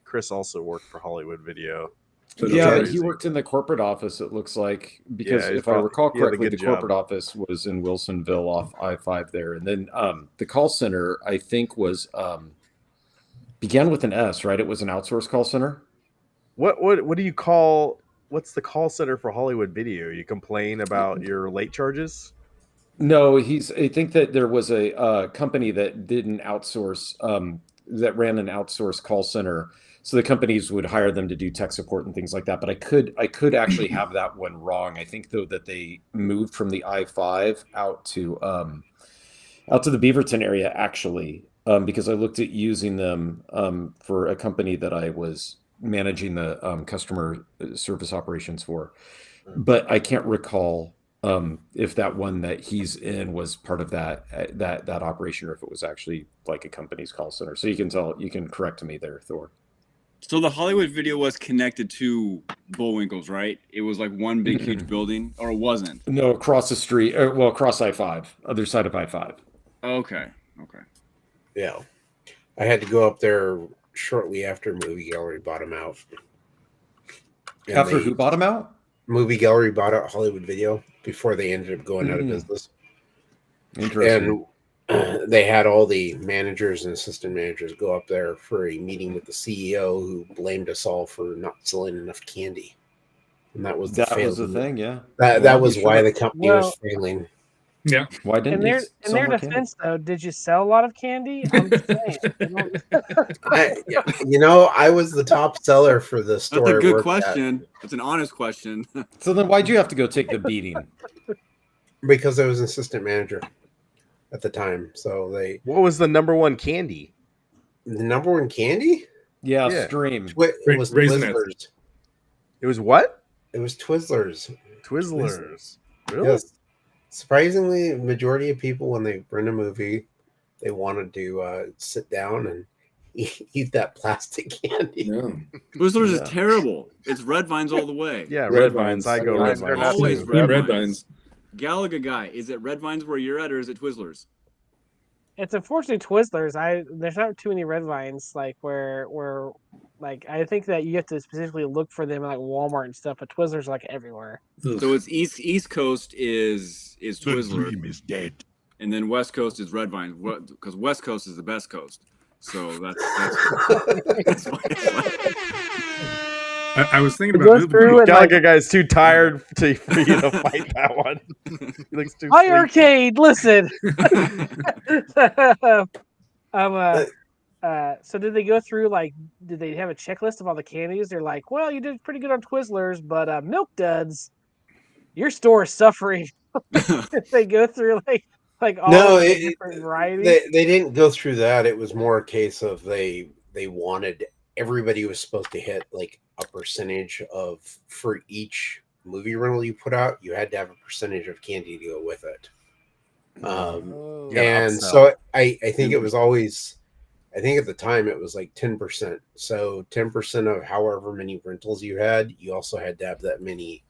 Chris also worked for Hollywood Video. So yeah, but he worked in the corporate office, it looks like, because if I recall correctly, the corporate office was in Wilsonville off I-5 there. And then the call center, I think, was began with an S, right? It was an outsourced call center. What do you call, what's the call center for Hollywood Video? You complain about your late charges? No, I think that there was a company that didn't outsource, that ran an outsourced call center. So the companies would hire them to do tech support and things like that. But I could actually have that one wrong. I think though that they moved from the I-5 out to the Beaverton area actually, because I looked at using them for a company that I was managing the customer service operations for. But I can't recall if that one that he's in was part of that operation, or if it was actually like a company's call center. So you can correct me there, Thor. So the Hollywood Video was connected to Bullwinkle's, right? It was like one big, huge building, or it wasn't? No, across the street. Well, across I-5, other side of I-5. Okay. Yeah, I had to go up there shortly after Movie Gallery bought them out. And after who bought them out? Movie Gallery bought out Hollywood Video before they ended up going out of business. Interesting. And they had all the managers and assistant managers go up there for a meeting with the CEO, who blamed us all for not selling enough candy. And that was the thing, yeah. That was why the company was failing. Yeah. Why didn't in their defense, though, did you sell a lot of candy? I'm just saying. I was the top seller for the store. That's a good question. It's an honest question. So then why'd you have to go take the beating? Because I was an assistant manager at the time. So what was the number one candy? The number one candy? Yeah. Stream. It was Twizzlers. It was what? It was Twizzlers. Twizzlers. Really? Yes. Surprisingly, majority of people, when they rent a movie, they wanted to sit down and eat that plastic candy. Yeah. Twizzlers is terrible. It's Red Vines all the way. Yeah, Red Vines. I go Red Vines. Always Red Vines. Galaga guy, is it Red Vines where you're at, or is it Twizzlers? It's unfortunately Twizzlers. There's not too many Red Vines where like I think that you have to specifically look for them at like Walmart and stuff, but Twizzlers are like everywhere. So it's East Coast is Twizzlers. The dream is dead. And then West Coast is Red Vines, because West Coast is the best coast. So that's why it's like. I was thinking about Galaga guy's too tired for you to fight that one. He looks too Hi, Arcade, listen. So did they go through, did they have a checklist of all the candies? They're like, well, you did pretty good on Twizzlers, but Milk Duds, your store is suffering. They go through all the different varieties. They didn't go through that. It was more a case of they wanted, everybody was supposed to hit like a percentage of, for each movie rental you put out, you had to have a percentage of candy to go with it. So I think it was always, I think at the time it was like 10%. So 10% of however many rentals you had, you also had to have that many,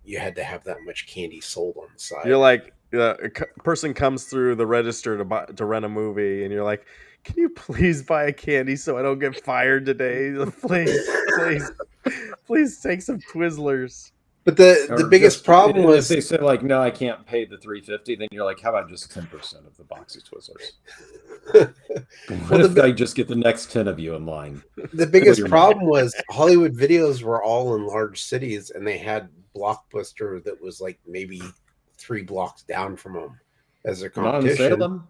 you had to have that much candy sold on the side. You're like, a person comes through the register to rent a movie, and you're like, can you please buy a candy so I don't get fired today? Please take some Twizzlers. But the biggest problem was, if they said like, no, I can't pay the $3.50, then you're like, how about just 10% of the box of Twizzlers? What if I just get the next 10 of you in line? The biggest problem was Hollywood Videos were all in large cities, and they had Blockbuster that was like maybe 3 blocks down from them as their competition. Not in Salem?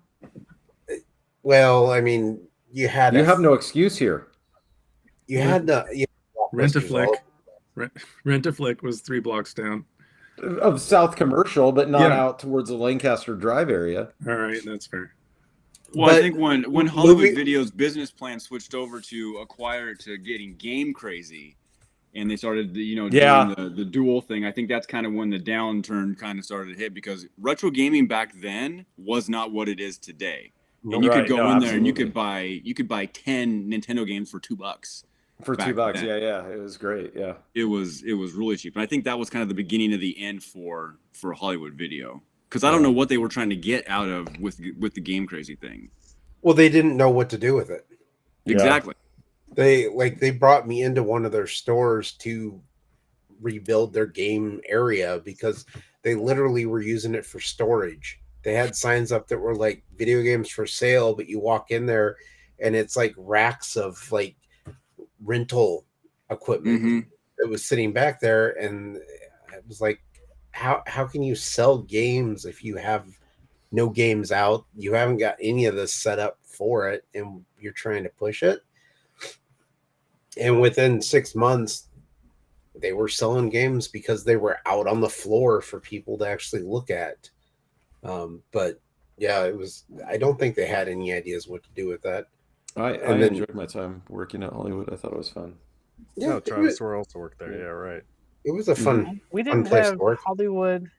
Well, I mean, you have no excuse here. You had to rent a flick. Rent-A-Flick was 3 blocks down. Of South Commercial, but not Yeah. out towards the Lancaster Drive area. All right, that's fair. Well, But I think when Hollywood Video's business plan switched over to acquire it to getting Game Crazy, and they started, doing the dual thing, I think that's kind of when the downturn kind of started to hit, because retro gaming back then was not what it is today. And you could go in there and you could buy 10 Nintendo games for $2. For $2, then. Yeah, it was great. Yeah, it was really cheap, and I think that was kind of the beginning of the end for Hollywood Video, because I don't know what they were trying to get out of with the Game Crazy thing. Well, they didn't know what to do with it. Exactly. They brought me into one of their stores to rebuild their game area because they literally were using it for storage. They had signs up that were like video games for sale, but you walk in there and it's like racks of like rental equipment that was sitting back there, and it was like, how can you sell games if you have no games out, you haven't got any of this set up for it, and you're trying to push it? And within 6 months they were selling games because they were out on the floor for people to actually look at. But yeah, it was, I don't think they had any ideas what to do with that. I enjoyed my time working at Hollywood. I thought it was fun. Yeah, no, Travis Swear also worked there. Yeah, right. It was a fun. We didn't have Hollywood.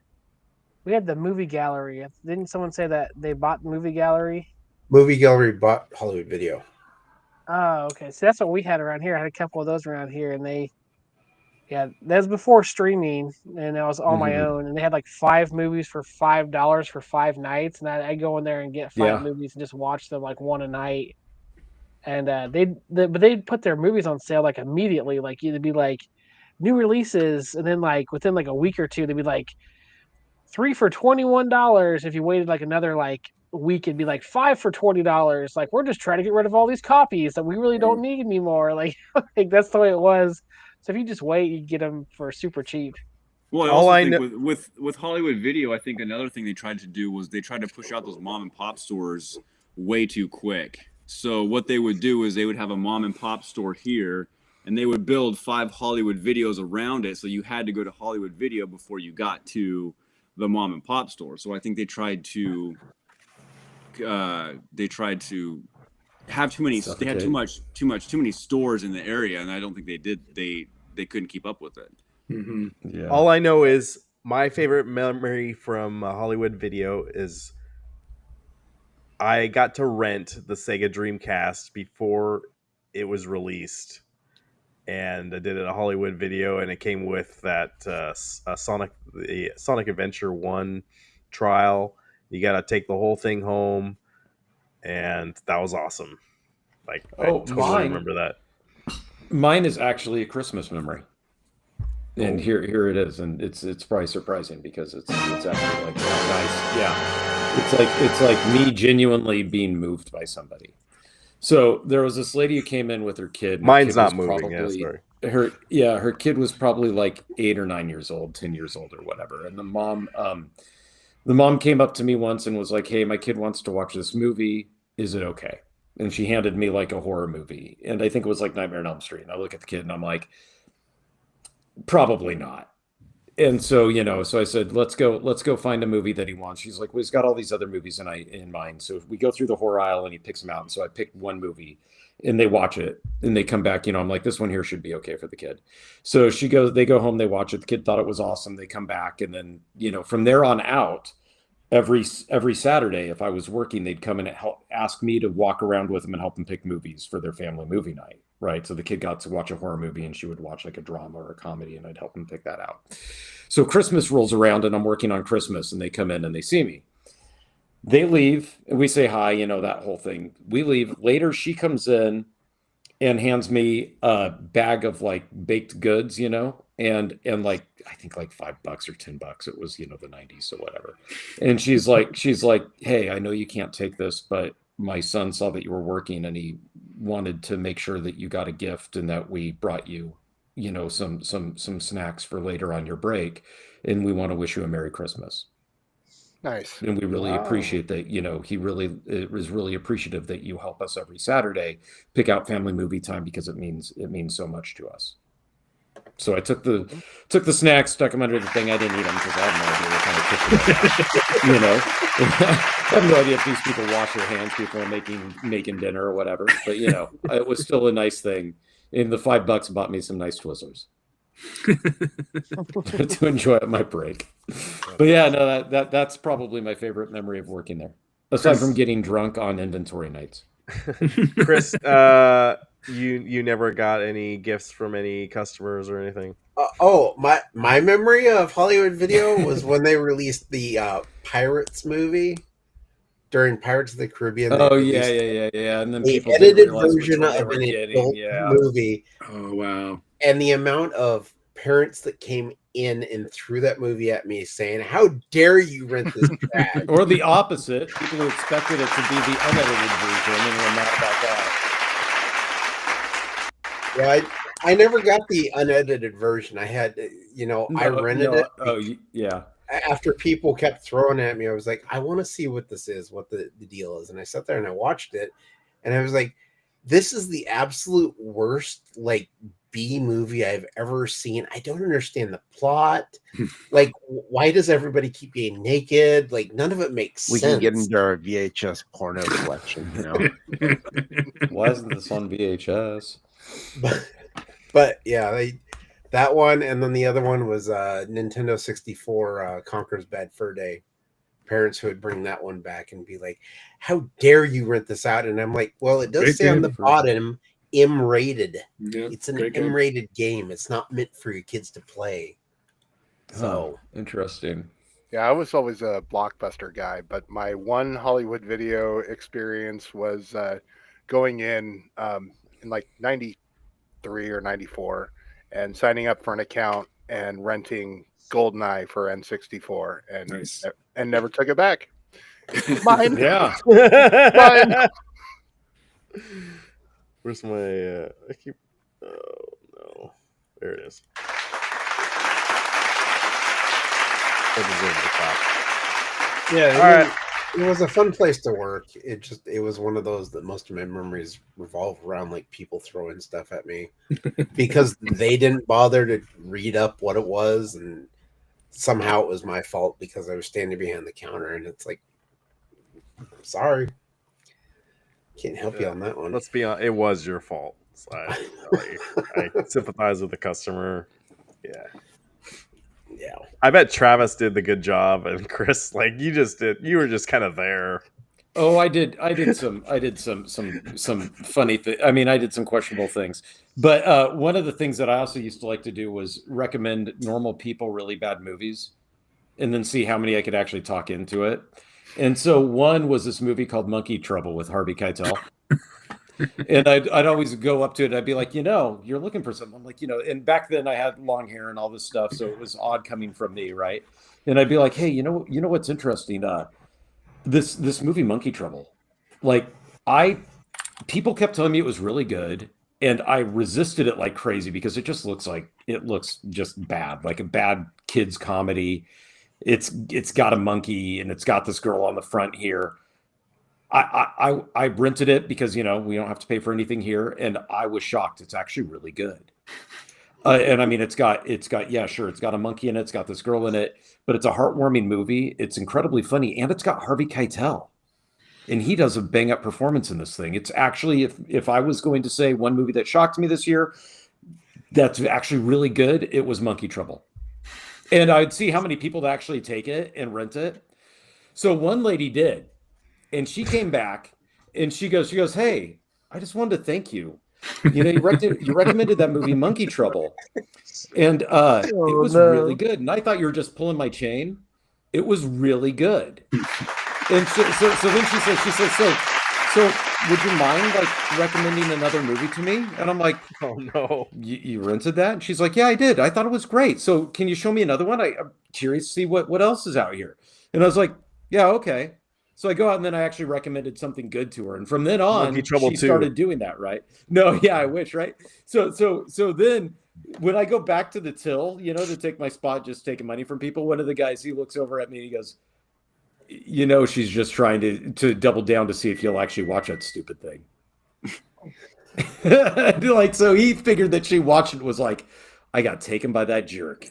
We had the movie gallery. Didn't someone say that they bought the movie gallery? Movie gallery bought Hollywood Video. Oh, okay. So that's what we had around here. I had a couple of those around here, and that was before streaming, and I was on my own. And they had like 5 movies for $5 for 5 nights, and I go in there and get 5 movies and just watch them like one a night. And they'd put their movies on sale like immediately. Like it'd be like new releases, and then like within like a week or two, they'd be like 3 for $21. If you waited like another like week, it'd be like 5 for $20. Like, we're just trying to get rid of all these copies that we really don't need anymore. Like, that's the way it was. So if you just wait, you get them for super cheap. Well, I also think with Hollywood Video, I think another thing they tried to do was they tried to push out those mom and pop stores way too quick. So what they would do is they would have a mom and pop store here, and they would build 5 Hollywood Videos around it. So you had to go to Hollywood Video before you got to the mom and pop store. So I think they tried to have too many. They had too many stores in the area, and I don't think they did. They couldn't keep up with it. Yeah. All I know is my favorite memory from Hollywood Video is I got to rent the Sega Dreamcast before it was released, and I did it at Hollywood Video, and it came with that Sonic Adventure 1 trial. You got to take the whole thing home, and that was awesome. Like, I totally remember that. Mine is actually a Christmas memory. And here it is, and it's probably surprising because it's actually like nice. Yeah. It's like me genuinely being moved by somebody. So there was this lady who came in with her kid. Mine's not moving. Her kid was probably like 8 or 9 years old, 10 years old, or whatever. And the mom came up to me once and was like, "Hey, my kid wants to watch this movie. Is it okay?" And she handed me like a horror movie, and I think it was like Nightmare on Elm Street. And I look at the kid and I'm like, probably not. And so, so I said, let's go find a movie that he wants. She's like, well, he's got all these other movies in mind. So if we go through the horror aisle and he picks them out. And so I picked one movie and they watch it and they come back, I'm like, this one here should be okay for the kid. So they go home, they watch it. The kid thought it was awesome. They come back. And then, from there on out, every Saturday, if I was working, they'd come in and ask me to walk around with them and help them pick movies for their family movie night. Right. So the kid got to watch a horror movie and she would watch like a drama or a comedy, and I'd help them pick that out. So Christmas rolls around and I'm working on Christmas, and they come in and they see me. They leave and we say hi, that whole thing. We leave. Later, she comes in and hands me a bag of like baked goods, and like, I think like $5 or $10. It was, the 90s or whatever. And she's like, "Hey, I know you can't take this, but my son saw that you were working and he wanted to make sure that you got a gift and that we brought you, some snacks for later on your break. And we want to wish you a Merry Christmas." Nice. And we really appreciate that, it was really appreciative that you help us every Saturday pick out family movie time, because it means so much to us. So I took the snacks, stuck them under the thing. I didn't eat them because I have no idea what kind of kitchen they have. I have no idea if these people wash their hands before making dinner or whatever. But it was still a nice thing. And the $5 bought me some nice Twizzlers to enjoy at my break. But yeah, no, that's probably my favorite memory of working there, aside from getting drunk on inventory nights. Chris, you never got any gifts from any customers or anything? My memory of Hollywood Video was when they released the Pirates movie during Pirates of the Caribbean. Oh yeah. And then the people edited version of an adult movie. Oh wow! And the amount of parents that came in and threw that movie at me, saying, "How dare you rent this trash?" Or the opposite, people who expected it to be the unedited version and were mad about that. Yeah, I never got the unedited version. I had, I rented it. Oh, yeah. After people kept throwing at me, I was like, I want to see what this is, what the deal is. And I sat there and I watched it, and I was like, this is the absolute worst, like, B movie I've ever seen. I don't understand the plot. Like, why does everybody keep getting naked? Like, none of it makes sense. We can get into our VHS porno collection, Why isn't this on VHS? But yeah, that one, and then the other one was Nintendo 64 Conker's Bad Fur Day. Parents who would bring that one back and be like, "How dare you rent this out?" And I'm like, "Well, it does say on the bottom, M-rated. Yeah, it's an M-rated game. It's not meant for your kids to play." So interesting. Yeah, I was always a Blockbuster guy, but my one Hollywood Video experience was going in like 93 or 94 and signing up for an account and renting GoldenEye for N64 and never took it back. Mine. Yeah. Mine. Where's my I keep no. There it is. Yeah, all right. It was a fun place to work. It was one of those that most of my memories revolve around, like, people throwing stuff at me because they didn't bother to read up what it was, and somehow it was my fault because I was standing behind the counter, and it's like, sorry, can't help you on that one. Let's be honest, it was your fault. So I sympathize with the customer. Yeah. I bet Travis did the good job, and Chris, like, you were just kind of there. Oh, I did some funny things. I mean, I did some questionable things, but one of the things that I also used to like to do was recommend normal people really bad movies, and then see how many I could actually talk into it. And so one was this movie called Monkey Trouble with Harvey Keitel. And I'd always go up to it. And I'd be like, you're looking for something. I'm like, and back then I had long hair and all this stuff, so it was odd coming from me, right? And I'd be like, hey, you know what's interesting? This movie Monkey Trouble, like, people kept telling me it was really good, and I resisted it like crazy because it looks just bad, like a bad kids comedy. It's got a monkey and it's got this girl on the front here. I rented it because, we don't have to pay for anything here. And I was shocked. It's actually really good. And I mean, it's got a monkey in it. It's got this girl in it, but it's a heartwarming movie. It's incredibly funny. And it's got Harvey Keitel, and he does a bang up performance in this thing. It's actually, if I was going to say one movie that shocked me this year, that's actually really good, it was Monkey Trouble. And I'd see how many people would actually take it and rent it. So one lady did. And she came back and she goes, "Hey, I just wanted to thank you. You recommended that movie Monkey Trouble. And it was really good. And I thought you were just pulling my chain. It was really good." And so then she says, so would you mind, like, recommending another movie to me? And I'm like, oh no. You rented that? And she's like, yeah, I did. I thought it was great. So can you show me another one? I'm curious to see what else is out here. And I was like, yeah, okay. So I go out and then I actually recommended something good to her. And from then on, she started doing that, right? No, yeah, I wish, right? So then when I go back to the till, to take my spot, just taking money from people, one of the guys, he looks over at me and he goes, she's just trying to double down to see if you'll actually watch that stupid thing. Like, so he figured that she watched it, was like, I got taken by that jerk.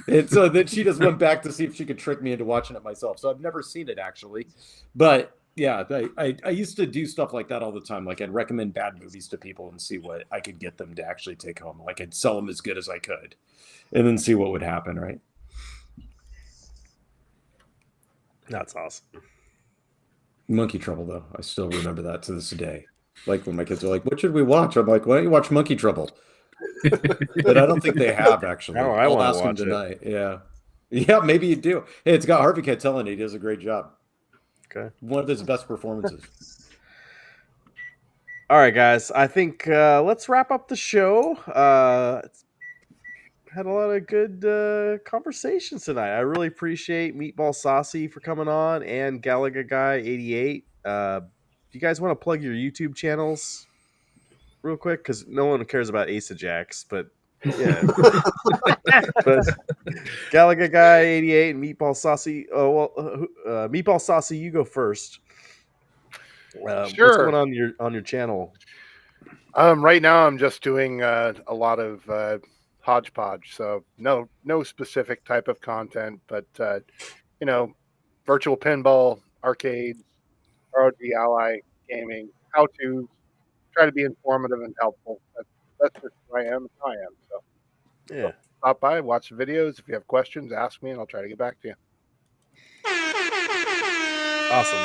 And so then she just went back to see if she could trick me into watching it myself. So I've never seen it actually. But yeah, I used to do stuff like that all the time. Like I'd recommend bad movies to people and see what I could get them to actually take home. Like I'd sell them as good as I could and then see what would happen, right? That's awesome. Monkey Trouble, though. I still remember that to this day. Like when my kids are like, what should we watch? I'm like, why don't you watch Monkey Trouble? But I don't think they have, actually. Oh, I I'll wanna ask them watch it. tonight. Yeah. Yeah, maybe you do. Hey, it's got Harvey Keitel in it. He does a great job. Okay. One of his best performances. All right, guys. I think let's wrap up the show. Had a lot of good conversations tonight. I really appreciate Meatball Saucy for coming on and Galaga Guy 88. Do you guys want to plug your YouTube channels real quick? Because no one cares about Asa Jacks, but yeah. But Galaga Guy 88 and Meatball Saucy. Oh well, Meatball Saucy, you go first. What's Sure. going on your channel? Right now I'm just doing a lot of hodgepodge, so no specific type of content, but virtual pinball, arcades, ROG Ally gaming, how to try to be informative and helpful. That's just who I am and how I am. So Yeah. stop by, watch the videos. If you have questions, ask me, and I'll try to get back to you. Awesome.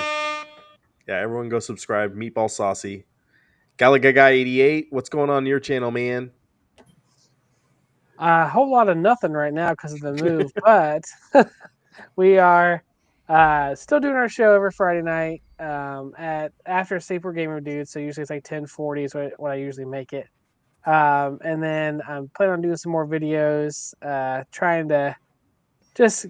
Yeah, everyone go subscribe. Meatball Saucy. Galaga Guy 88. What's going on your channel, man? A whole lot of nothing right now because of the move, but we are still doing our show every Friday night at after Sleeper Gamer Dude. So usually it's like 10:40 is what I usually make it. And then I'm planning on doing some more videos, trying to just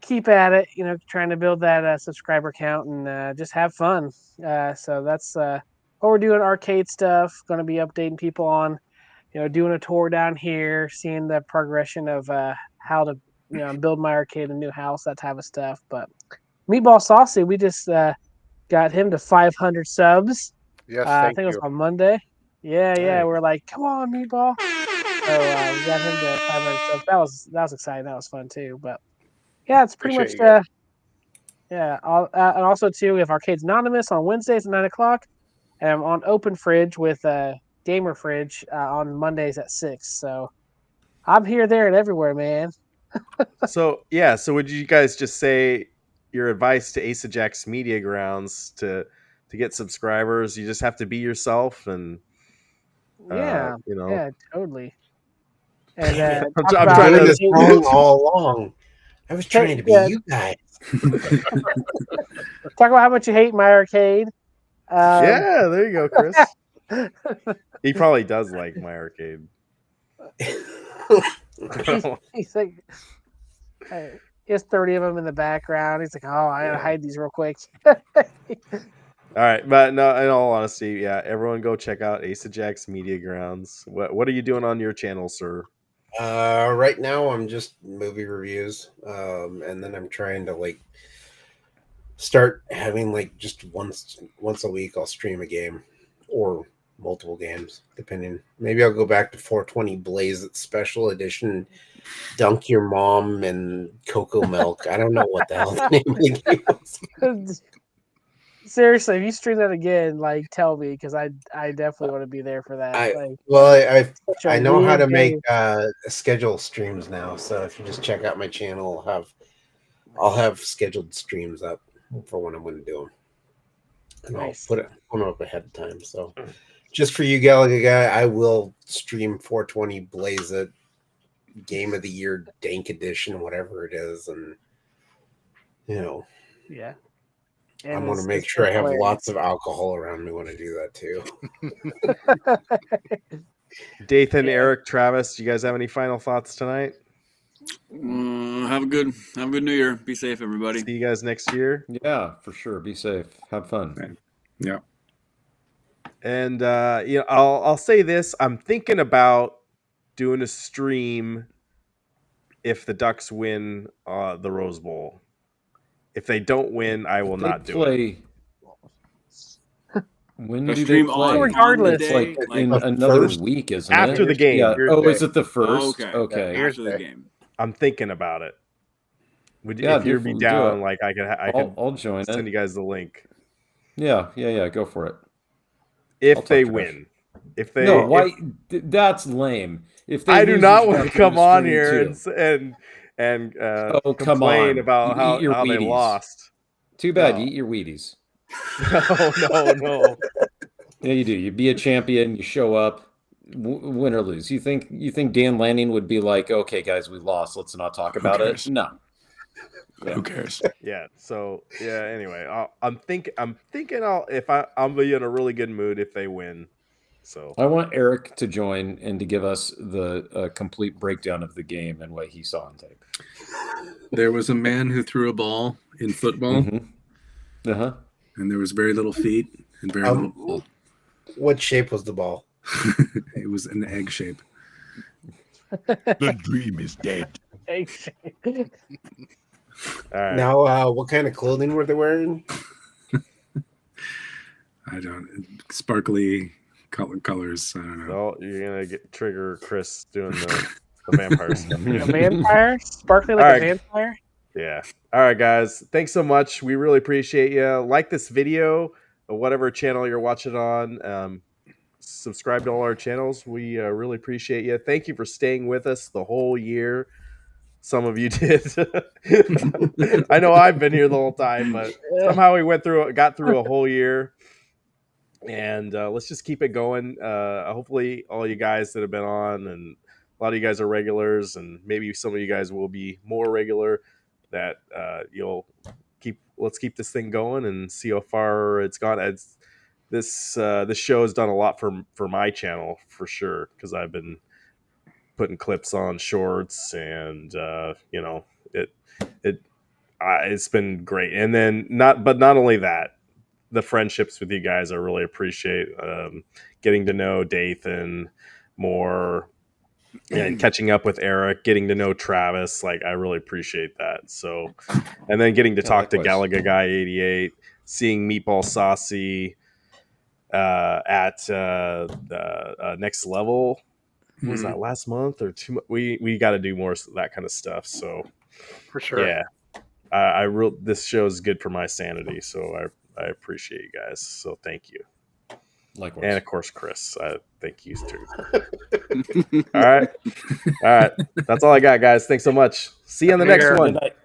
keep at it, trying to build that subscriber count and just have fun. So that's what we're doing. Arcade stuff. Going to be updating people on doing a tour down here, seeing the progression of how to build my arcade, a new house, that type of stuff. But Meatball Saucy, we just got him to 500 subs. Yes, I thank think it was you. on Monday. Yeah, Nice. we're like, come on, Meatball. So we got him to 500 subs. That was exciting. That was fun too. But yeah, it's pretty Appreciate much you guys. and also too, we have Arcades Anonymous on Wednesdays at 9:00, and I'm on Open Fridge with Gamer Fridge on Mondays at 6. So I'm here, there, and everywhere, man. So would you guys just say your advice to Asa Jack's Media Grounds to get subscribers? You just have to be yourself, and Yeah, totally. And Damn it. I'm talk trying about Doing to. this wrong all along. I was trying to be you guys. Talk about how much you hate my arcade. Yeah, there you go, Chris. He probably does like my arcade. he's like, he has 30 of them in the background. He's like, oh, I gotta hide these real quick. All right, but no, in all honesty, yeah, everyone go check out Asa Jack's Media Grounds. What are you doing on your channel, sir? Right now I'm just movie reviews, and then I'm trying to start having just once a week I'll stream a game or multiple games, depending. Maybe I'll go back to 420 Blaze It Special Edition, Dunk Your Mom and Cocoa Milk. I don't know what the hell the name of the game was. Seriously, if you stream that again, tell me, because I definitely want to be there for that. I know how to make schedule streams now, so if you just check out my channel, I'll have scheduled streams up for when I'm going to do them, and Nice. I'll put them up ahead of time. So just for you, Galaga Guy, I will stream 420 Blaze It Game of the Year Dank Edition, whatever it is, and yeah. I'm going to make sure I have lots of alcohol around me when I do that too. Dathan, Eric, Travis, do you guys have any final thoughts tonight? Have a good New Year. Be safe, everybody. See you guys next year. Yeah, for sure. Be safe. Have fun. Yeah. And I'll say this: I'm thinking about doing a stream if the Ducks win the Rose Bowl. If they don't win, I will not do it. When A do they stream play? on Regardless. the It's day, like in the another first- week, isn't After it? the game. Yeah. Here's Oh, the is it the Oh, first? okay. Okay. After the Thursday. game. I'm thinking about it. Would you, Yeah, if you'd be do down, it. like I could I'll join send it. you guys the link Yeah. Go for it. I'll if talk they trash. win. If they No, if- why? That's lame. If they I do lose, not you want have to to come on stream here too. and Oh, come complain on. about You eat your how they Wheaties. lost. Too bad. No. You eat your Wheaties. No. Yeah, you do. You be a champion. You show up, win or lose. You think Dan Lanning would be like, okay, guys, we lost. Let's not talk about it. No. Yeah. Who cares? Yeah. So yeah. Anyway, I'm thinking I'll be in a really good mood if they win. So I want Eric to join and to give us the complete breakdown of the game and what he saw on tape. There was a man who threw a ball in football, Uh-huh. and there was very little feet and very little ball. What shape was the ball? It was an egg shape. The dream is dead. all right. Now, what kind of clothing were they wearing? I don't sparkly colors. I don't know. So you're gonna trigger Chris doing the vampire stuff. A vampire, sparkly like All a right. vampire. Yeah. All right, guys. Thanks so much. We really appreciate you. Like this video, or whatever channel you're watching on. Subscribe to all our channels. We really appreciate you. Thank you for staying with us the whole year. Some of you did. I know I've been here the whole time, but somehow we got through a whole year. And let's just keep it going. Hopefully all you guys that have been on, and a lot of you guys are regulars, and maybe some of you guys will be more regular, that let's keep this thing going and see how far it's gone. This show has done a lot for my channel for sure, because I've been putting clips on shorts, and it's been great. And then not only that, the friendships with you guys I really appreciate. Getting to know Dathan more, and catching up with Eric, getting to know Travis, like I really appreciate that. So, and then getting to talk likewise. to Galaga Guy 88, seeing Meatball Saucy at the next level. Was that last month or 2 months? We got to do more of that kind of stuff. So For sure. yeah, this show is good for my sanity. So I appreciate you guys. So thank you. Likewise. And of course, Chris, thank you too. All right. That's all I got, guys. Thanks so much. See you on the next one. Good night.